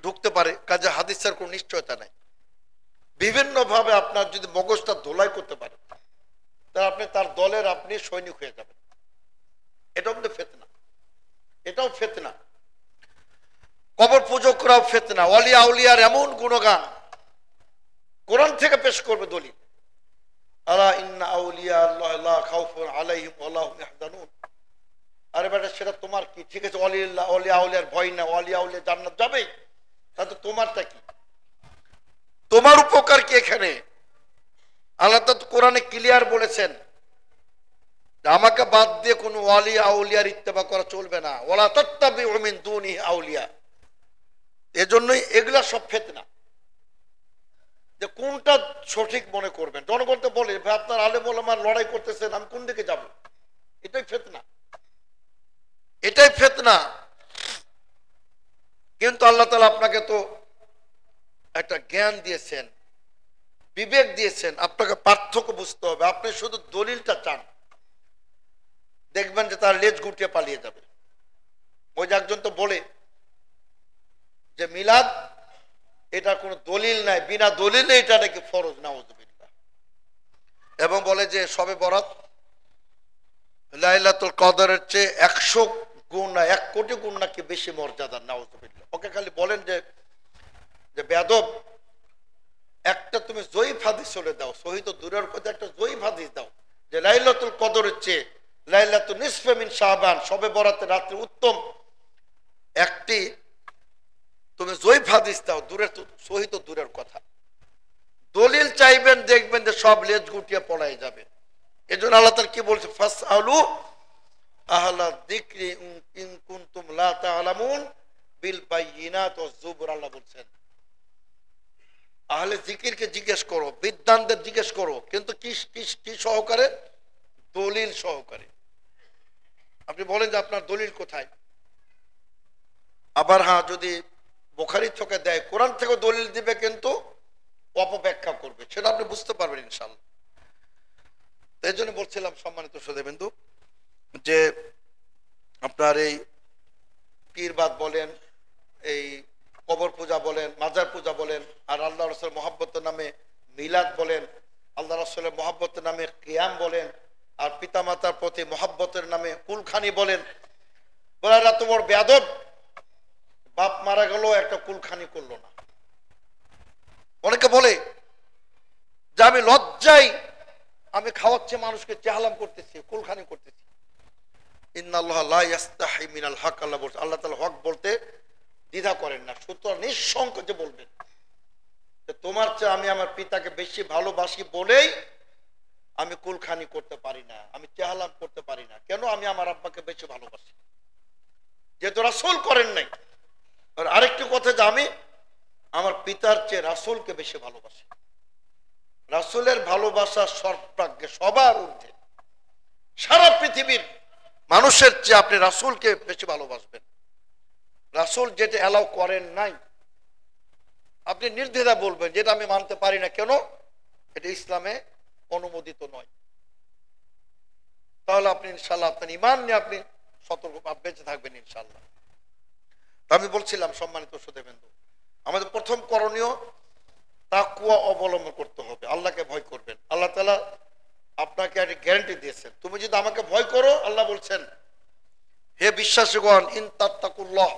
Speaker 1: ঢুকতে পারে, কাজে হাদিসের কোনো নিশ্চয়তা নাই। বিভিন্ন ভাবে আপনার যদি মগজটা ধোলাই করতে পারে তাহলে আপনি তার দলের আপনি সৈনিক হয়ে যাবেন। এটাও কিন্তু ফিতনা, এটাও ফিতনা। কবর পূজকরাও ফিতনা। ওয়ালিয়া আউলিয়ার এমন গুণগান কোরআন থেকে পেশ করবে দলিল, আলা ইন্না আউলিয়া আল্লাহ লা খাউফুন আলাইহিম ওয়া লা হুম ইয়াহজানুন। আরে বেটা সেটা তোমার কি? ঠিক আছে, ওয়ালিয়া আউলিয়ার ভয় না, ওয়ালিয়া আউলিয়া জান্নাত যাবে, তাহলে তোমারটা কি? তোমার উপকার কি এখানে? আল্লাহ তো কোরআনে ক্লিয়ার বলেছেন আমাকে বাদ দিয়ে কোন ওয়ালি আউলিয়ার ইত্তেবা করা চলবে না। ওয়ালা তাত্তাবিউ মিন দুনিহি আউলিয়া। এজন্যই এগুলা সব ফিতনা। যে কোনটা সঠিক মনে করবেন, জনগণ তো বলে ভাই আপনার আলেম ওলামার লড়াই করতেছেন, আমি কোন দিকে যাব? এটাই ফিতনা, এটাই ফিতনা। কিন্তু আল্লাহ তাআলা আপনাকে তো একটা জ্ঞান দিয়েছেন, বিবেক দিয়েছেন, আপনাকে পার্থক্য বুঝতে হবে। আপনি শুধু দলিলটা চান, দেখবেন যে তার লেজ গুটিয়ে পালিয়ে যাবে। ওই যে একজন তো বলে যে মিলাদ এটা কোনো দলিল নাই, বিনা দলিলে এটা নাকি ফরজ, নাউযুবিল্লাহ। এবং বলে যে শবে বরাত লাইলাতুল কদরের চেয়ে 100 গুণ না 1 কোটি গুণ নাকি বেশি মর্যাদা, নাউযুবিল্লাহ। ওকে খালি বলেন যে বেয়াদব, একটা তুমি জয়ীফ হাদিস চলে দাও, সহি তো দূরের কথা, একটা জয়ীফ হাদিস দাও যে লাইলাতুল কদরের চেয়ে লাইলাতুল নিসফে মিন শাবান, শবে বরাতের রাত্রি উত্তম একটি তুমি জয়ীফ হাদিস দাও, দূরের সহি তো দূরের কথা। দলিল চাইবেন, দেখবেন যে সব লেজ গুটিয়ে পড়াই যাবে। এজন্য আল্লাহ তাআলা কি বলছে, ফাসআলু আহলা যিকরি ইন কুনতুম লা তা'লামুন বিল বাইয়িনাত ওয়াজ জুবুর। আল্লাহ বলছেন আহলে জিকিরকে জিজ্ঞেস করো, বিদ্বানদের জিজ্ঞেস করো, কিন্তু কি সহকারে? দলিল সহকারে। আপনি বলেন যে আপনার দলিল কোথায়? আবার হ্যাঁ, যদি বুখারী থেকে দেয়, কোরআন থেকে দলিল দিবে, কিন্তু অপব্যাখ্যা করবে, সেটা আপনি বুঝতে পারবেন ইনশাআল্লাহ। এই জন্য বলছিলাম সম্মানিত শ্রোতাবৃন্দ যে আপনার এই পীরবাদ বলেন, এই কবর পূজা বলেন, মাজার পূজা বলেন, আর আল্লাহ রাসূলের মহব্বতের নামে মিলাদ বলেন, আল্লাহ রাসূলের মহব্বতের নামে কিয়াম বলেন, আর পিতামাতার প্রতি মহব্বতের নামে কুলখানি বলেন। বলে এত বড় বেয়াদব, বাপ মারা গেল একটা কুলখানি করলো না। অনেকে বলে যে আমি লজ্জায় আমি খাওয়াচ্ছি মানুষকে, চেহালাম করতেছি, কুলখানি করতেছি। ইন্নাল্লাহ লা ইস্তাহি মিনাল হক। আল্লাহ বলছে, আল্লাহ তাআলা হক বলতে দ্বিধা করেন না। সুতরাং নিঃসংকোচে বলবেন যে তোমার চেয়ে আমি আমার পিতাকে বেশি ভালোবাসি বলেই আমি কুলখানি করতে পারি না, আমি চেহালাম করতে পারি না। কেন? আমি আমার আব্বাকে বেশি ভালোবাসি, যেহেতু রাসূল করেন নাই। আর আরেকটি কথা যে আমি আমার পিতার চেয়ে রাসূলকে বেশি ভালোবাসি। রাসূলের ভালোবাসা সর্বাগ্রে, সবার ঊর্ধ্বে। সারা পৃথিবীর মানুষের চেয়ে আপনি রাসূলকে বেশি ভালোবাসবেন। রাসূল যেটা অ্যালাউ করেন নাই, আপনি নির্দ্বিধা বলবেন যেটা আমি মানতে পারি না। কেন? এটা ইসলামে অনুমোদিত নয়। তাহলে আপনি ইনশাআল্লাহ আপনার ঈমান নিয়ে আপনি সতর্ক বেঁচে থাকবেন ইনশাআল্লাহ। আমি বলছিলাম সম্মানিত শ্রোতাবৃন্দ, আমাদের প্রথম করণীয় তাকওয়া অবলম্বন করতে হবে, আল্লাহকে ভয় করবেন। আল্লাহ তাআলা আপনাকে একটা গ্যারান্টি দিয়েছেন, তুমি যদি আমাকে ভয় করো, আল্লাহ বলছেন হে বিশ্বাসীগণ, ইন তাত্তাকুল্লাহ,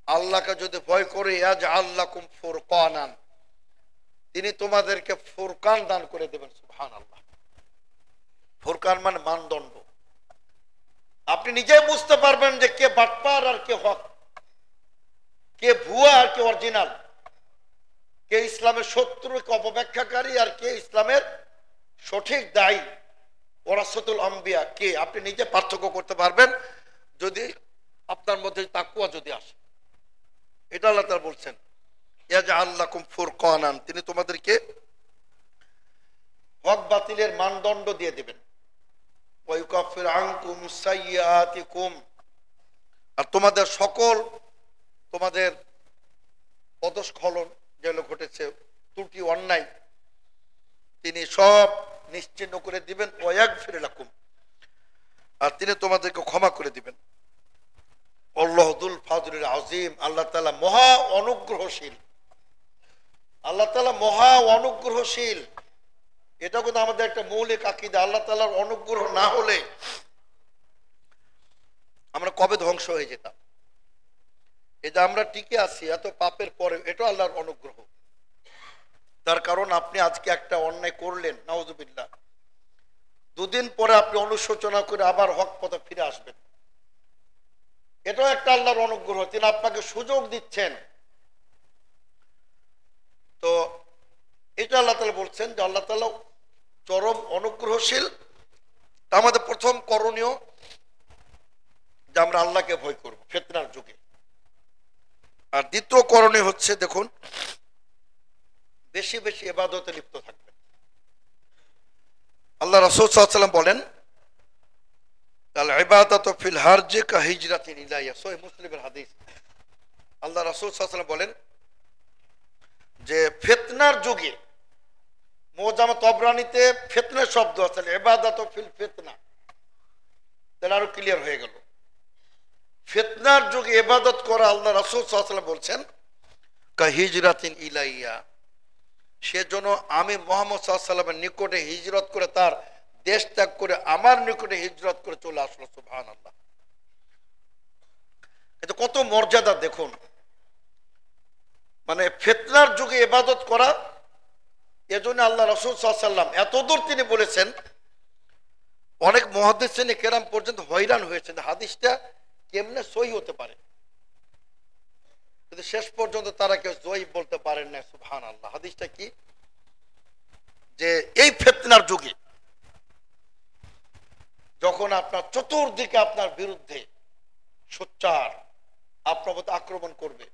Speaker 1: আল্লাহকে যদি ভয় করে, ইয়াজআল লাকুম ফুরকানান, তিনি তোমাদেরকে ফুরকান দান করে দেবেন। সুবহানাল্লাহ। ফুরকান মানে মানদণ্ড। আপনি নিজেই বুঝতে পারবেন যে কে বাটপার আর কে হক, কে ভুয়া আর কে অরিজিনাল। কে ইসলামের শত্রু, কে অপব্যাখ্যাকারী, আর কে ইসলামের সঠিক দায়ী, ওয়ারাসাতুল আম্বিয়া কে, আপনি নিজে পার্থক্য করতে পারবেন যদি আপনার মধ্যে তাকওয়া যদি আসে। এটা আল্লাহ তাআলা বলছেন, ইয়াজআল লাকুম ফুরকানান, তিনি তোমাদেরকে হক বাতিলের মানদণ্ড দিয়ে দিবেন। ওয়া ইউকাফির আনকুম সাইয়্যাতিকুম, আর তোমাদের সকল তোমাদের পদস্খলন যেগুলো ঘটেছে, ত্রুটি অন্যায়, তিনি সব নিশ্চিহ্ন করে দিবেন। ওয়া ইয়াগফির লাকুম, আর তিনি তোমাদেরকে ক্ষমা করে দিবেন। আল্লাহু যুল ফাদলিল আযীম, আল্লাহ তাআলা মহা অনুগ্রহশীল, আল্লাহ তাআলা মহা অনুগ্রহশীল। এটা কিন্তু আমাদের একটা মৌলিক আকীদা। আল্লাহ তাআলার অনুগ্রহ না হলে আমরা কবে ধ্বংস হয়ে যেতাম। এই যে আমরা টিকে আছি এত পাপের পরে, এটা আল্লাহর অনুগ্রহ। তার কারণ আপনি আজকে একটা অন্যায় করলেন, নাউযুবিল্লাহ, দুদিন পরে আপনি অনুশোচনা করে আবার হক পথে ফিরে আসবেন, এটাও একটা আল্লাহর অনুগ্রহ। তিনি আপনাকে সুযোগ দিচ্ছেন। তো এটা আল্লাহ তাআলা বলছেন যে আল্লাহ তাআলা চরম অনুগ্রহশীল। আমাদের প্রথম করণীয় যে আমরা আল্লাহকে ভয় করব ফিতনার যুগে। আর দ্বিতীয় করণীয় হচ্ছে, দেখুন, বেশি বেশি ইবাদতে লিপ্ত থাকবেন। আল্লাহ রাসূল সাল্লাল্লাহু আলাইহি ওয়াসাল্লাম বলেন, আল ইবাদাতু ফিল হারজি কা হিজরাতিন ইলাইয়া, সহিহ মুসলিমের হাদিস। আল্লাহ রাসূল সাল্লাল্লাহু আলাইহি ওয়াসাল্লাম বলেন যে ফিতনার যুগে, মুজাম তবরানীতে ফিতনা শব্দ আছে, ইবাদাতু ফিল ফিতনা, তাহলে আরো ক্লিয়ার হয়ে গেল। ফিতনার যুগে ইবাদত করা, আল্লাহ রাসূল সাল্লাল্লাহু আলাইহি ওয়াসাল্লাম বলছেন কা হিজরাতিন ইলাইয়া, সেজন্য আমি মুহাম্মদ সাল্লাল্লাহু আলাইহি ওয়াসাল্লামের নিকটে হিজরত করে, তার দেশ ত্যাগ করে আমার নিকটে হিজরত করে চলে আসলো। সুবহানাল্লাহ, এটা কত মর্যাদা দেখুন। মানে ফিতনার যুগে ইবাদত করা, এজন্য আল্লাহ রাসূল সাল্লাল্লাহু আলাইহি ওয়াসাল্লাম এতদূর তিনি বলেছেন, অনেক মুহাদ্দিসিন কেরাম পর্যন্ত হয়রান হয়েছেন হাদিসটা কেমনে সহি হতে পারে, কিন্তু শেষ পর্যন্ত তারা কেউ জয়ী বলতে পারেন না। সুবহানাল্লাহ, হাদিসটা কি? যে এই ফিতনার যুগে যখন আপনার চতুর্দিকে আপনার বিরুদ্ধে সোচ্চার আপনার মতো আক্রমণ করবে,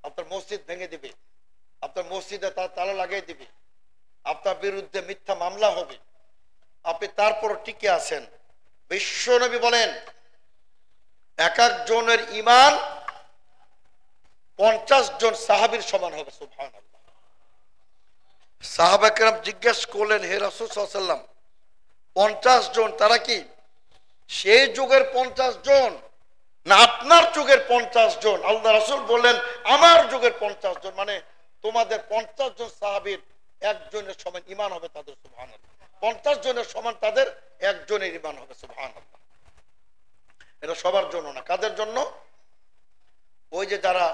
Speaker 1: আপনার মসজিদ ভেঙে দিবে, আপনার মসজিদে তার তালা লাগিয়ে দিবে, আপনার বিরুদ্ধে মিথ্যা মামলা হবে, আপনি তারপরও টিকে আছেন। বিশ্বনবী বলেন, এক একজনের ঈমান 50 জন সাহাবীর সমান হবে। সুবহানাল্লাহ। সাহাবা কেরাম জিজ্ঞেস করলেন, হে রাসূল সাল্লাল্লাহু আলাইহি ওয়াসাল্লাম, 50 জন তারা কি সেই যুগের 50 জন না আপনার যুগের 50 জন? আল্লাহ রাসূল বললেন, আমার যুগের 50 জন, মানে তোমাদের 50 জন সাহাবীর একজনের সমান ঈমান হবে তাদের। সুবহানাল্লাহ, 50 জনের সমান তাদের একজনের ঈমান হবে। সুবহানাল্লাহ, এটা সবার জন্য না। কাদের জন্য? ওই যে যারা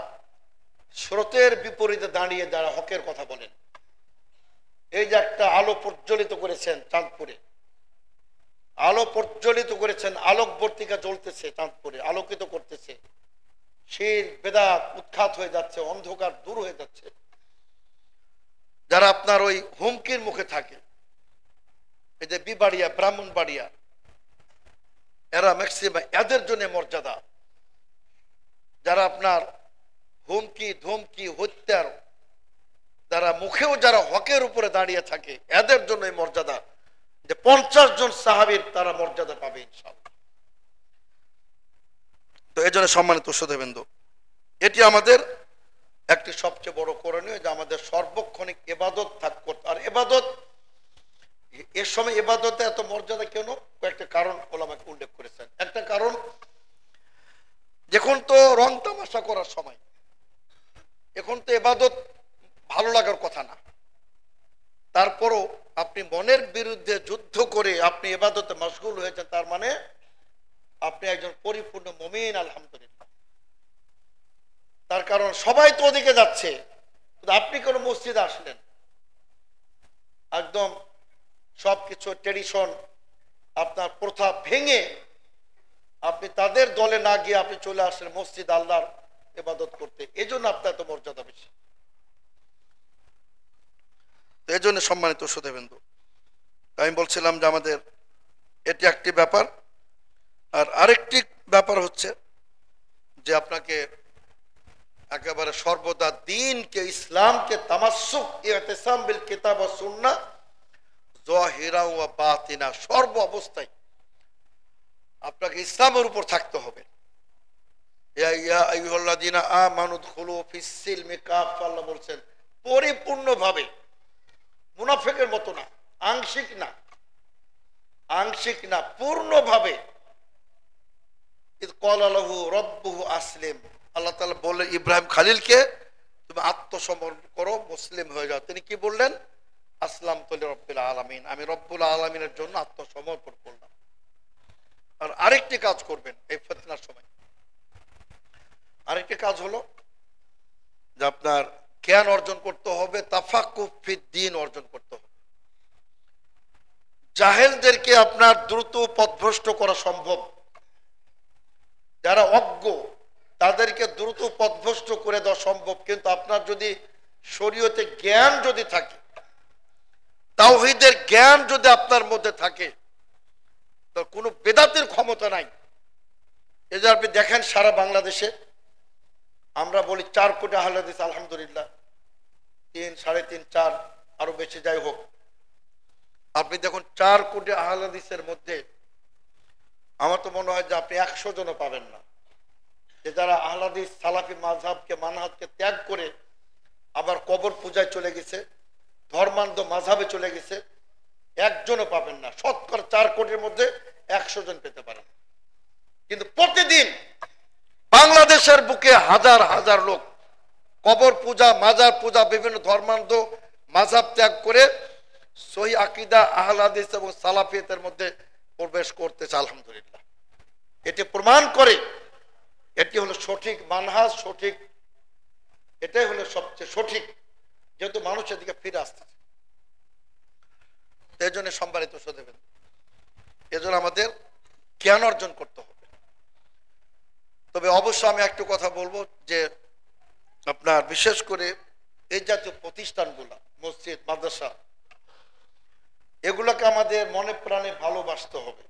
Speaker 1: স্রোতের বিপরীতে দাঁড়িয়ে যারা হকের কথা বলেন। এই যে একটা আলো প্রজ্বলিত করেছেন চাঁদপুরে, আলো প্রজ্বলিত করেছেন, আলোকবর্তিকা জ্বলতেছে চাঁদপুরে, আলোকিত করতেছে, শিরক বেদাত উৎখাত হয়ে যাচ্ছে, অন্ধকার দূর হয়ে যাচ্ছে। যারা আপনার ওই হুমকির মুখে থাকে, এই যে বিবাড়িয়া, ব্রাহ্মণবাড়িয়া, এরা ম্যাক্সিমাম এদের জন্য মর্যাদা। যারা আপনার হুমকি ধমকি হত্যার যারা মুখেও যারা হকের উপরে দাঁড়িয়ে থাকে, এদের জন্য এই মর্যাদা, যে 50 জন সাহাবীর তারা মর্যাদা পাবে ইনশাআল্লাহ। তো এই জন্য সম্মানিত শ্রোতাবৃন্দ, এটি আমাদের একটি সবচেয়ে বড় করণীয়, যে আমাদের সর্বক্ষণিক ইবাদত করতে। আর ইবাদত, এর সময় ইবাদতে এত মর্যাদা কেন? কয়েকটা কারণ ওলামাকে উল্লেখ করেছেন। একটা কারণ, যখন তো রং তামাশা করার সময়, এখন তো ইবাদত ভালো লাগার কথা না, তারপরও আপনি মনের বিরুদ্ধে যুদ্ধ করে আপনি ইবাদতে মশগুল হয়েছেন, তার মানে আপনি একজন পরিপূর্ণ মুমিন। আলহামদুলিল্লাহ। তার কারণ সবাই তো ওদিকে যাচ্ছে, আপনি কোন মসজিদে আসলেন, একদম সবকিছু ট্রেডিশন আপনার প্রথা ভেঙে আপনি তাদের দলে না গিয়ে আপনি চলে আসলেন মসজিদ আল্লাহর ইবাদত করতে, এজন্য আপনার তো মর্যাদা বেশি। তো এই জন্য সম্মানিত শ্রোতাবৃন্দ, আমি বলছিলাম যে আমাদের এটি একটি ব্যাপার। আর আরেকটি ব্যাপার হচ্ছে যে আপনাকে একেবারে সর্বদা দিনকে, ইসলামকে তামাসসুক ইতিসাম বিল কিতাব ওয়া সুন্নাহ যাহিরা ওয়া বাতিনা, সর্ব অবস্থায় আপনাকে ইসলামের উপর থাকতে হবে। ইয়া আইয়ুহাল্লাযীনা আমানু দুখুলু ফিস সিলমি কাফা, আল্লাহ বলছেন পরিপূর্ণভাবে, মুনাফিকের মতো না, আংশিক না, আংশিক না, পূর্ণভাবে। ইদ ক্বালা লাহু রাব্বুহু আসলিম, আল্লাহ তাআলা বললেন ইব্রাহিম খালিলকে তুমি আত্মসমর্পণ করো, মুসলিম হয়ে যাও। তিনি কি বললেন? আসলামতু লিরাব্বিল আলামিন, আমি রব্বুল আলামিনের জন্য আত্মসমর্পণ করলাম। আর আরেকটি কাজ করবেন এই ফিতনার সময়, আরেকটি কাজ হলো যে আপনার জ্ঞান অর্জন করতে হবে, তাফাক্কুহ ফিদ্দীন অর্জন করতে হবে। জাহেলদেরকে আপনার দ্রুত পথভ্রষ্ট করা সম্ভব, যারা অজ্ঞ তাদেরকে দ্রুত পথভ্রষ্ট করে দেওয়া সম্ভব। কিন্তু আপনার যদি শরীয়তে জ্ঞান যদি থাকে, তাওহীদের জ্ঞান যদি আপনার মধ্যে থাকে, তো কোনো বেদাতের ক্ষমতা নাই। এই যে আপনি দেখেন সারা বাংলাদেশে আমরা বলি 4 কোটি আহলে হাদিস, আলহামদুলিল্লাহ 3, 3.5, 4 আরো বেশি যাই হোক, আপনি দেখুন 4 কোটি আহলে হাদিসের মধ্যে আমার তো মনে হয় যে আপনি 100 জনও পাবেন না যে যারা আহলে হাদিস সালাফি মাযহাবকে, মানহাজকে ত্যাগ করে আবার কবর পূজায় চলে গেছে, ধর্মান্ধ মাযহাবে চলে গেছে, একজনও পাবেন না। শতকরা 4 কোটির মধ্যে 100 জন পেতে পারেন। কিন্তু প্রতিদিন বাংলাদেশের বুকে হাজার হাজার লোক কবর পূজা, মাজার পূজা, বিভিন্ন ধর্মান্ধ মাযহাব ত্যাগ করে সহিহ আকীদা, আহলে হাদিস এবং সালাফিয়তের মধ্যে প্রবেশ করতেছে। আলহামদুলিল্লাহ, এটি প্রমাণ করে এটি হলো সঠিক মানহাজ, সঠিক, এটাই হলো সবচেয়ে সঠিক, যেহেতু মানুষের দিকে ফিরে আসতেছে। এই জন্য সম্মানিত শ্রোতাবৃন্দ, এজন্য আমাদের জ্ঞান অর্জন করতে হবে। তবে অবশ্য আমি একটু কথা বলবো যে আপনার বিশেষ করে এই জাতীয় প্রতিষ্ঠানগুলা, মসজিদ, মাদ্রাসা, এগুলোকে আমাদের মনে প্রাণে ভালোবাসতে হবে।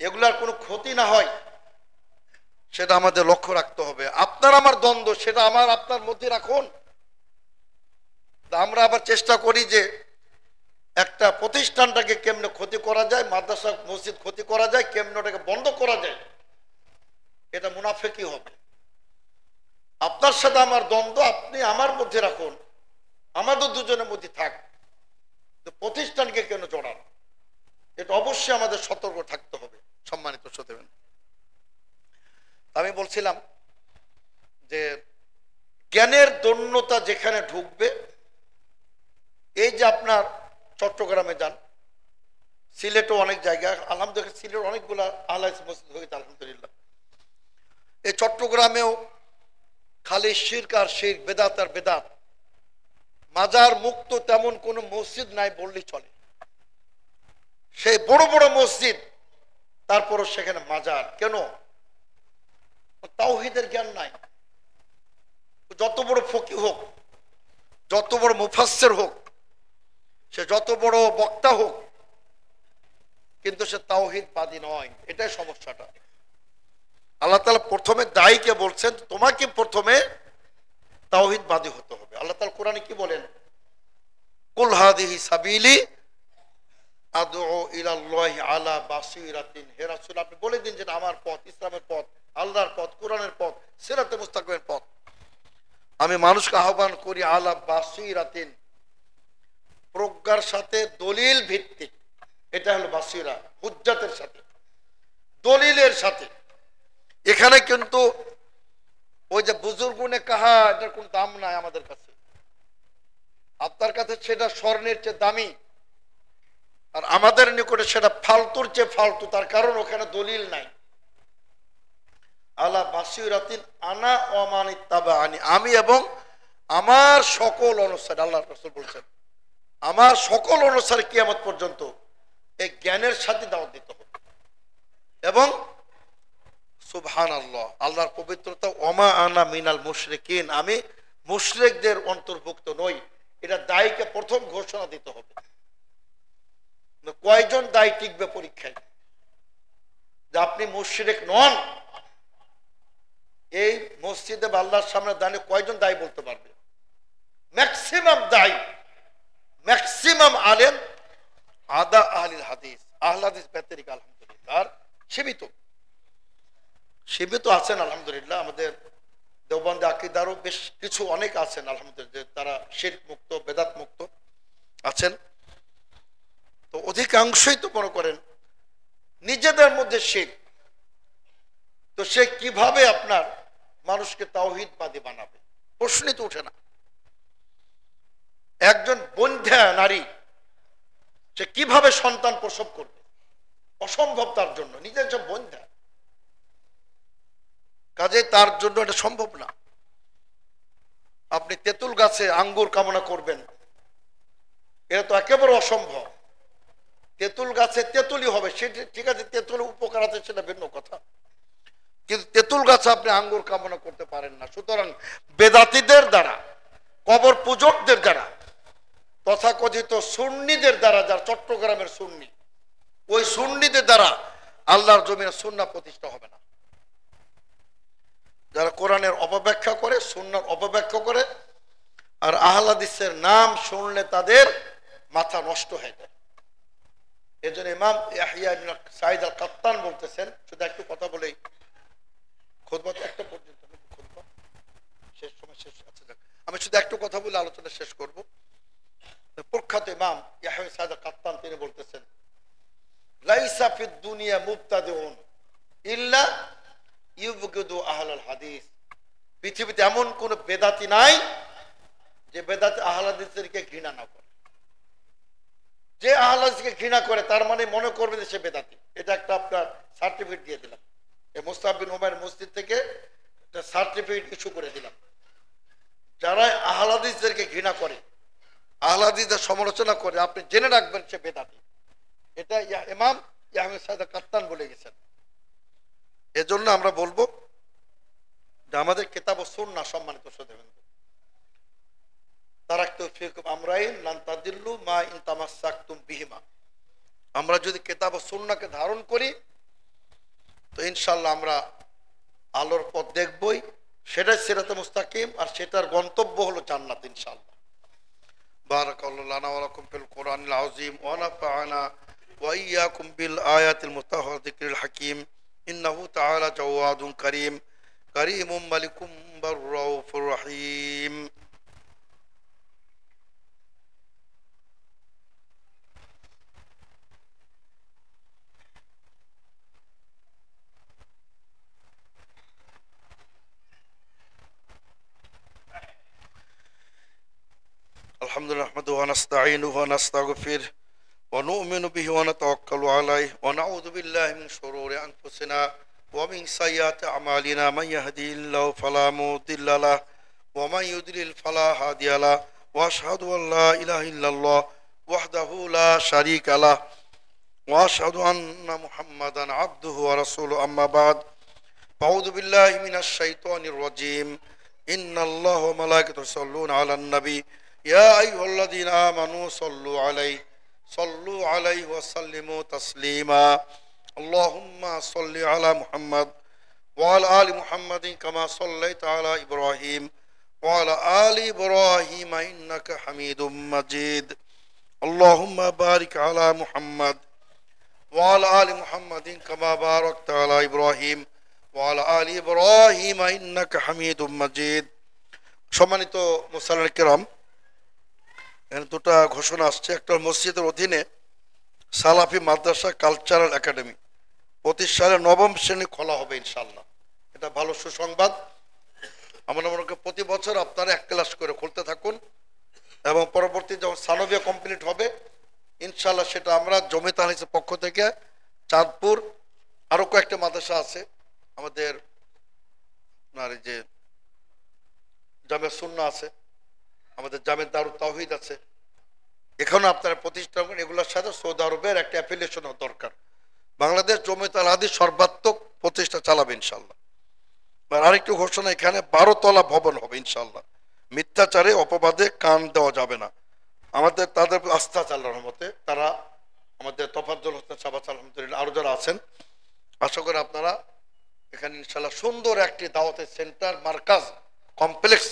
Speaker 1: এগুলার কোনো ক্ষতি না হয় সেটা আমাদের লক্ষ্য রাখতে হবে। আপনার আমার দ্বন্দ্ব, সেটা আমার আপনার মধ্যে রাখুন। আমরা আবার চেষ্টা করি যে একটা প্রতিষ্ঠানটাকে কেমনে ক্ষতি করা যায়, মাদ্রাসা মসজিদ ক্ষতি করা যায়, কেমনে ওটাকে বন্ধ করা যায়, এটা মুনাফিকি হবে। আপনার সাথে আমার দ্বন্দ্ব আপনি আমার মধ্যে রাখুন, আমাদের দুজনের মধ্যে থাক, প্রতিষ্ঠানকে কেন জড়ান, এটা অবশ্যই আমাদের সতর্ক থাকতে হবে। সম্মানিত শ্রোতাবৃন্দ, আমি বলছিলাম যে জ্ঞানের দৈন্যতা যেখানে ঢুকবে, এই যে আপনার চট্টগ্রামে যান, সিলেটও অনেক জায়গায়, আলহামদুলিল্লাহ সিলেট অনেকগুলা আহলে হাদিস মসজিদ হয়েছে, আলহামদুলিল্লাহ। এই চট্টগ্রামেও খালি শিরক আর শিরক, বেদাত আর বেদাত, মাজার মুক্ত তেমন কোনো মসজিদ নাই বললেই চলে। সেই বড় বড় মসজিদ, তারপরও সেখানে মাজার। কেন? তাওহীদের জ্ঞান নাই। যত বড় ফকিহ হোক, যত বড় মুফাসসির হোক, সে যত বড় বক্তা হোক, কিন্তু সে তাওহীদবাদী নয়। এটাই সমস্যাটা। আল্লাহ তাআলা প্রথমে দায়ীকে বলছেন তোমাকে প্রথমে তাওহীদবাদী হতে হবে। আল্লাহ তাআলা কোরআনে কি বলেন? কুল হাদিহি সাবিলি আদউ ইলাল্লাহি আলা বাসীরাতিন, হে রাসূল আপনি বলে দিন যে আমার পথ, ইসলামের পথ, আল্লাহর পথ, কোরআনের পথ, সিরাতে মুস্তাকিমের পথ। আমি মানুষকে আহ্বান করি আলা বাসীরাতিন, প্রজ্ঞার সাথে, দলিল ভিত্তিক। এটা হলো বাসীরা, হুজ্জাতের সাথে, দলিলের সাথে। এখানে কিন্তু ওই যে বুজুর্গুনে কাহা, এটার কোন দাম নাই আমাদের কাছে। আপনার কাছে সেটা স্বর্ণের চেয়ে দামি, আর আমাদের নিকটে সেটা ফালতুর চেয়ে ফালতু। তার কারণ ওখানে দলিল নাই। আলা বাসীরাতিন আনা ওয়া মান ইত্তাবাআনি, আমি এবং আমার সকল অনুসারী। আল্লাহর রাসূল বলেছেন আমার সকল অনুসারী কিয়ামত পর্যন্ত এই জ্ঞানের সাথে দাওয়াত দিতে হবে। এবং সুবহানাল্লাহ, আল্লাহর পবিত্রতা, ওমা আনা মিনাল মুশরিকিন, আমি মুশরিকদের অন্তর্ভুক্ত নই। এটা দায়ীকে প্রথম ঘোষণা দিতে হবে। কয়জন দায়ী টিকবে পরীক্ষায় যে আপনি মুশরিক নন? এই মসজিদে আল্লাহর সামনে দাঁড়িয়ে কয়জন দায়ী বলতে পারবে? ম্যাক্সিমাম দায়ী, ম্যাক্সিমাম আলেম আদা আহলিল হাদিস, আহলে হাদিস ব্যতিরিক আলহামদুলিল্লাহ সীমিত সীমিত আছেন আলহামদুলিল্লাহ। আমাদের দেওবন্দি আকীদারও বেশ কিছু অনেক আছেন আলহামদুলিল্লাহ, তারা শিরক মুক্ত, বেদাত মুক্ত আছেন। তো অধিকাংশই তো মনে করেন নিজেদের মধ্যে শিরক, তো সে কিভাবে আপনার মানুষকে তাওহীদবাদী বানাবে? প্রশ্নই তো ওঠে না। একজন বন্ধ্যা নারী সে কিভাবে সন্তান প্রসব করবে? অসম্ভব তার জন্য, নিজের যে বন্ধ্যা, কাজে তার জন্য এটা সম্ভব না। আপনি তেঁতুল গাছে আঙ্গুর কামনা করবেন, এটা তো একেবারে অসম্ভব। তেঁতুল গাছে তেঁতুলই হবে, সেটা ঠিক আছে, তেঁতুলের উপকার আছে সেটা ভিন্ন কথা, কিন্তু তেঁতুল গাছে আপনি আঙ্গুর কামনা করতে পারেন না। সুতরাং বেদাতীদের দ্বারা, কবর পূজকদের দ্বারা, তথাকথিত সুন্নিদের দ্বারা, যার চট্টগ্রামের সুন্নি, ওই সুন্নিদের দ্বারা আল্লাহর জমিনে সুন্নাহ প্রতিষ্ঠা হবে না। যারা কোরআনের অপব্যাখ্যা করে, সুন্নাহর অপব্যাখ্যা করে, আর আহলে হাদিসের নাম শুনলে তাদের মাথা নষ্ট হয়ে যায়। এজন্য ইমাম ইয়াহইয়া ইবনে সাঈদ আল কাত্তান বলতেছেন, শুধু একটু কথা বলেই খুতবা একটা পর্যন্ত, খুতবা শেষ সময় শেষ আছে, আমি শুধু একটু কথা বলে আলোচনা শেষ করব। প্রখ্যাত ইমাম ইয়াহইয়া সাঈদ আল কাত্তান তিনি বলতেছেন, লাইসা ফিদ দুনিয়া মুবতাদিউন ইল্লা ইউবগিদু আহলাল হাদিস। পৃথিবীতে এমন কোন বেদাতি নাই যে বেদাতি আহলে হাদিসকে ঘৃণা না করে। যে আহলে হাদিসকে ঘৃণা করে তার মানে মনে করবে যে সে বেদাতি। এটা একটা আপনার সার্টিফিকেট দিয়ে দিলাম, এই মুস্তাফ বিন উমাইর মসজিদ থেকে একটা সার্টিফিকেট ইস্যু করে দিলাম। যারা আহলে হাদিসদেরকে ঘৃণা করে, আহলে হাদিসদের সমালোচনা করে, আপনি জেনে রাখবেন সে বেদাতি। এটা ইমাম ইয়াহইয়া সাঈদ আল কাত্তান বলে গেছেন। এজন্য আমরা বলবো যে আমাদের কিতাব ও সুন্নাহ, সম্মানিত শ্রোতাবৃন্দ, তারাকতু ফীকুম আমরাইন লান তাদিল্লু মা ইন তামাসসাকতুম বিহিমা। আমরা যদি কিতাব ও সুন্নাহকে ধারণ করি তো ইনশাআল্লাহ আমরা আলোর পথ দেখবই, সেটাই সিরাতে মুস্তাকিম, আর সেটার গন্তব্য হলো জান্নাত ইনশাআল্লাহ। বারাকাল্লাহু লানা ওয়া লাকুম ফিল কুরআনিল আযীম ওয়া নাফা'না ওয়া ইয়্যাকুম বিল আয়াতিল মুতাহহার যিকরিল হাকীম। ইন্নাহু তাআলা জাওয়াদুন কারীম কারীমুম মালিকুম বাররাউফুর রহিম। আলহামদুলিল্লাহ নাহমাদুহু ওয়া নাস্তাঈনুহু ওয়া নাস্তাগফিরুহু ওয়া নু'মিনু বিহি ওয়া নাতাওয়াক্কালু আলাইহি ওয়া নাউযু বিল্লাহি মিন শুরুরি আনফুসিনা ওয়া মিন সাইয়্যাতি আমালিনা মান ইয়াহদিহিল্লাহু ফালা মুদিল্লা লাহু ওয়া মান ইউদ্লিল ফালা হাদিয়া লাহু ওয়া আশহাদু আল লা ইলাহা ইল্লাল্লাহ ওয়াহদাহু লা শারীকা লাহু ওয়া আশহাদু আন্না মুহাম্মাদান আবদুহু ওয়া রাসূলুহু। আম্মা বা'দ, আউযু বিল্লাহি মিনাশ শাইতানির রাজীম। ইন্নাল্লাহা ওয়া মালাইকাতাহু ইউসাল্লুনা আলান নবী ইয়া আইয়ুহাল্লাযীনা আমানু সাল্লু আলাইহি ওয়া সাল্লিমু তাসলিমা। আল্লাহুম্মা সাল্লি আলা মুহাম্মাদ ওয়া আলা আলি মুহাম্মাদিন কামা সাল্লাইতা আলা ইব্রাহিম ওয়া আলা আলি ইব্রাহিম ইন্নাকা হামিদুম মাজিদ। আল্লাহুম্মা বারিক আলা মুহাম্মাদ ওয়া আলা আলি মুহাম্মাদিন কামা বারাকতা আলা ইব্রাহিম ওয়া আলা আলি ইব্রাহিম ইন্নাকা হামিদুম মাজিদ। সম্মানিত মুসল্লিন কিরাম, এখানে দুটো ঘোষণা আসছে। একটা মসজিদের অধীনে সালাফি মাদ্রাসা কালচারাল একাডেমি 25 সালে 9ম শ্রেণী খোলা হবে ইনশাআল্লাহ। এটা ভালো সুসংবাদ। আমরা মনে করি প্রতি বছর আপনারা এক ক্লাস করে খুলতে থাকুন, এবং পরবর্তী যখন সানবিয়া কমপ্লিট হবে ইনশাআল্লাহ সেটা আমরা জমিয়ত আহলে হাদিসের পক্ষ থেকে চাঁদপুর, আরো কয়েকটা মাদ্রাসা আছে আমাদের, এই যে জামে সুন্নাহ আছে, আমাদের জামে দারুত তাওহীদ আছে, এখানে আপনারা প্রতিষ্ঠা করেন। এগুলোর সাথে সৌদি আরবের একটা অ্যাফিলিয়েশন দরকার। বাংলাদেশ জমিয়ত আহলে হাদিস সর্বাত্মক প্রচেষ্টা চালাবে ইনশাআল্লাহ। আরেকটু ঘোষণা, এখানে 12 তলা ভবন হবে ইনশাআল্লাহ, মিথ্যাচারে অপবাদে কান দেওয়া যাবে না। আমাদের তাদের আস্থা চালানোর মতে তারা আমাদের তফাজ্জল হোসেন সাবাস আলহামদুলিল্লাহ আরো যারা আছেন, আশা করি আপনারা এখানে ইনশাল্লাহ সুন্দর একটি দাওয়াতের সেন্টার মার্কাজ কমপ্লেক্স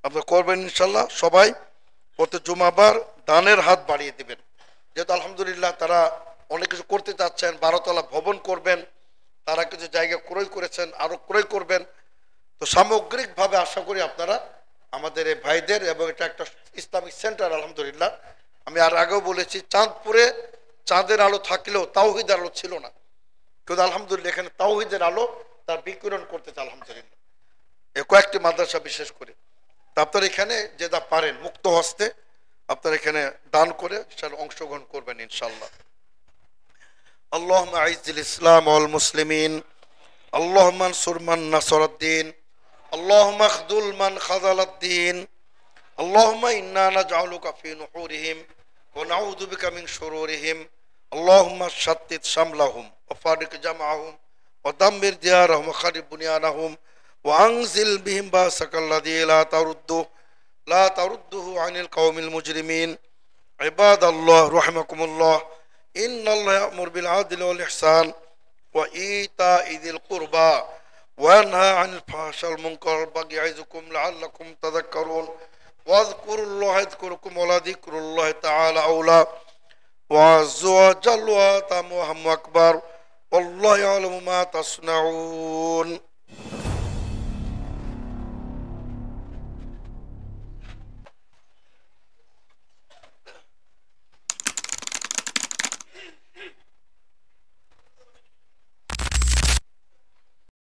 Speaker 1: আপনারা করবেন ইনশাল্লাহ। সবাই প্রতি জুমাবার দানের হাত বাড়িয়ে দিবেন, যেহেতু আলহামদুলিল্লাহ তারা অনেক কিছু করতে চাচ্ছেন, 12তলা ভবন করবেন, তারা কিছু জায়গা ক্রয় করেছেন, আরো ক্রয় করবেন। তো সামগ্রিকভাবে আশা করি আপনারা আমাদের এই ভাইদের, এবং এটা একটা ইসলামিক সেন্টার আলহামদুলিল্লাহ। আমি আর আগেও বলেছি, চাঁদপুরে চাঁদের আলো থাকলেও তাওহীদের আলো ছিল না, কিন্তু আলহামদুলিল্লাহ এখানে তাওহীদের আলো তার বিকিরণ করতেছে আলহামদুলিল্লাহ, কয়েকটি মাদ্রাসা বিশেষ করে। তা আপনারা এখানে যে যা পারেন মুক্ত হস্তে আপনারা এখানে দান করে সেটা অংশগ্রহণ করবেন ইনশাআল্লাহ। আল্লাহুম্মা আইজ্জিল ইসলাম ওয়াল মুসলিমিন, আল্লাহুম্মা আনসুর মান নাসারাদ-দ্বীন, আল্লাহুম্মা খযুল মান খাযালাদ-দ্বীন, আল্লাহুম্মা ইন্না নাজআলুকা ফি নুহুরিহিম ওয়া নাউযু বিকা মিন শুরুরিহিম, আল্লাহুম্মা শাত্তিত শামলাহুম ওয়া ফারিক জামআহুম ওয়া দাম্মির দিয়ারাহুম ওয়া খারিব বুনিয়ানাহুম ওয়া আনজিল বিহিম বাসাকাল্লাযী লা তারুদ্দুহু আনিল কওমিল মুজরিমিন। ইবাদাল্লাহ রাহিমাকুমুল্লাহ, ইন্নাল্লাহা ইয়া'মুরু বিল আদলি ওয়াল ইহসান ওয়া ইতা'i যিল কুরবা ওয়া ইয়ানহা আনিল ফাহশাই ওয়াল মুনকার ওয়াল বাগই ইয়া'iযুকুম লা'আল্লাকুম তাযাক্কারুন। ওয়াযকুরুল্লাহা ইয়াযকুরকুম ওয়া লাযিকরুল্লাহি তাআলা আউলা ওয়া আযজা ওয়া জাল্লা ওয়া তা'মু আকবার ওয়াল্লাহু ইয়া'লামু মা তাসনাউন।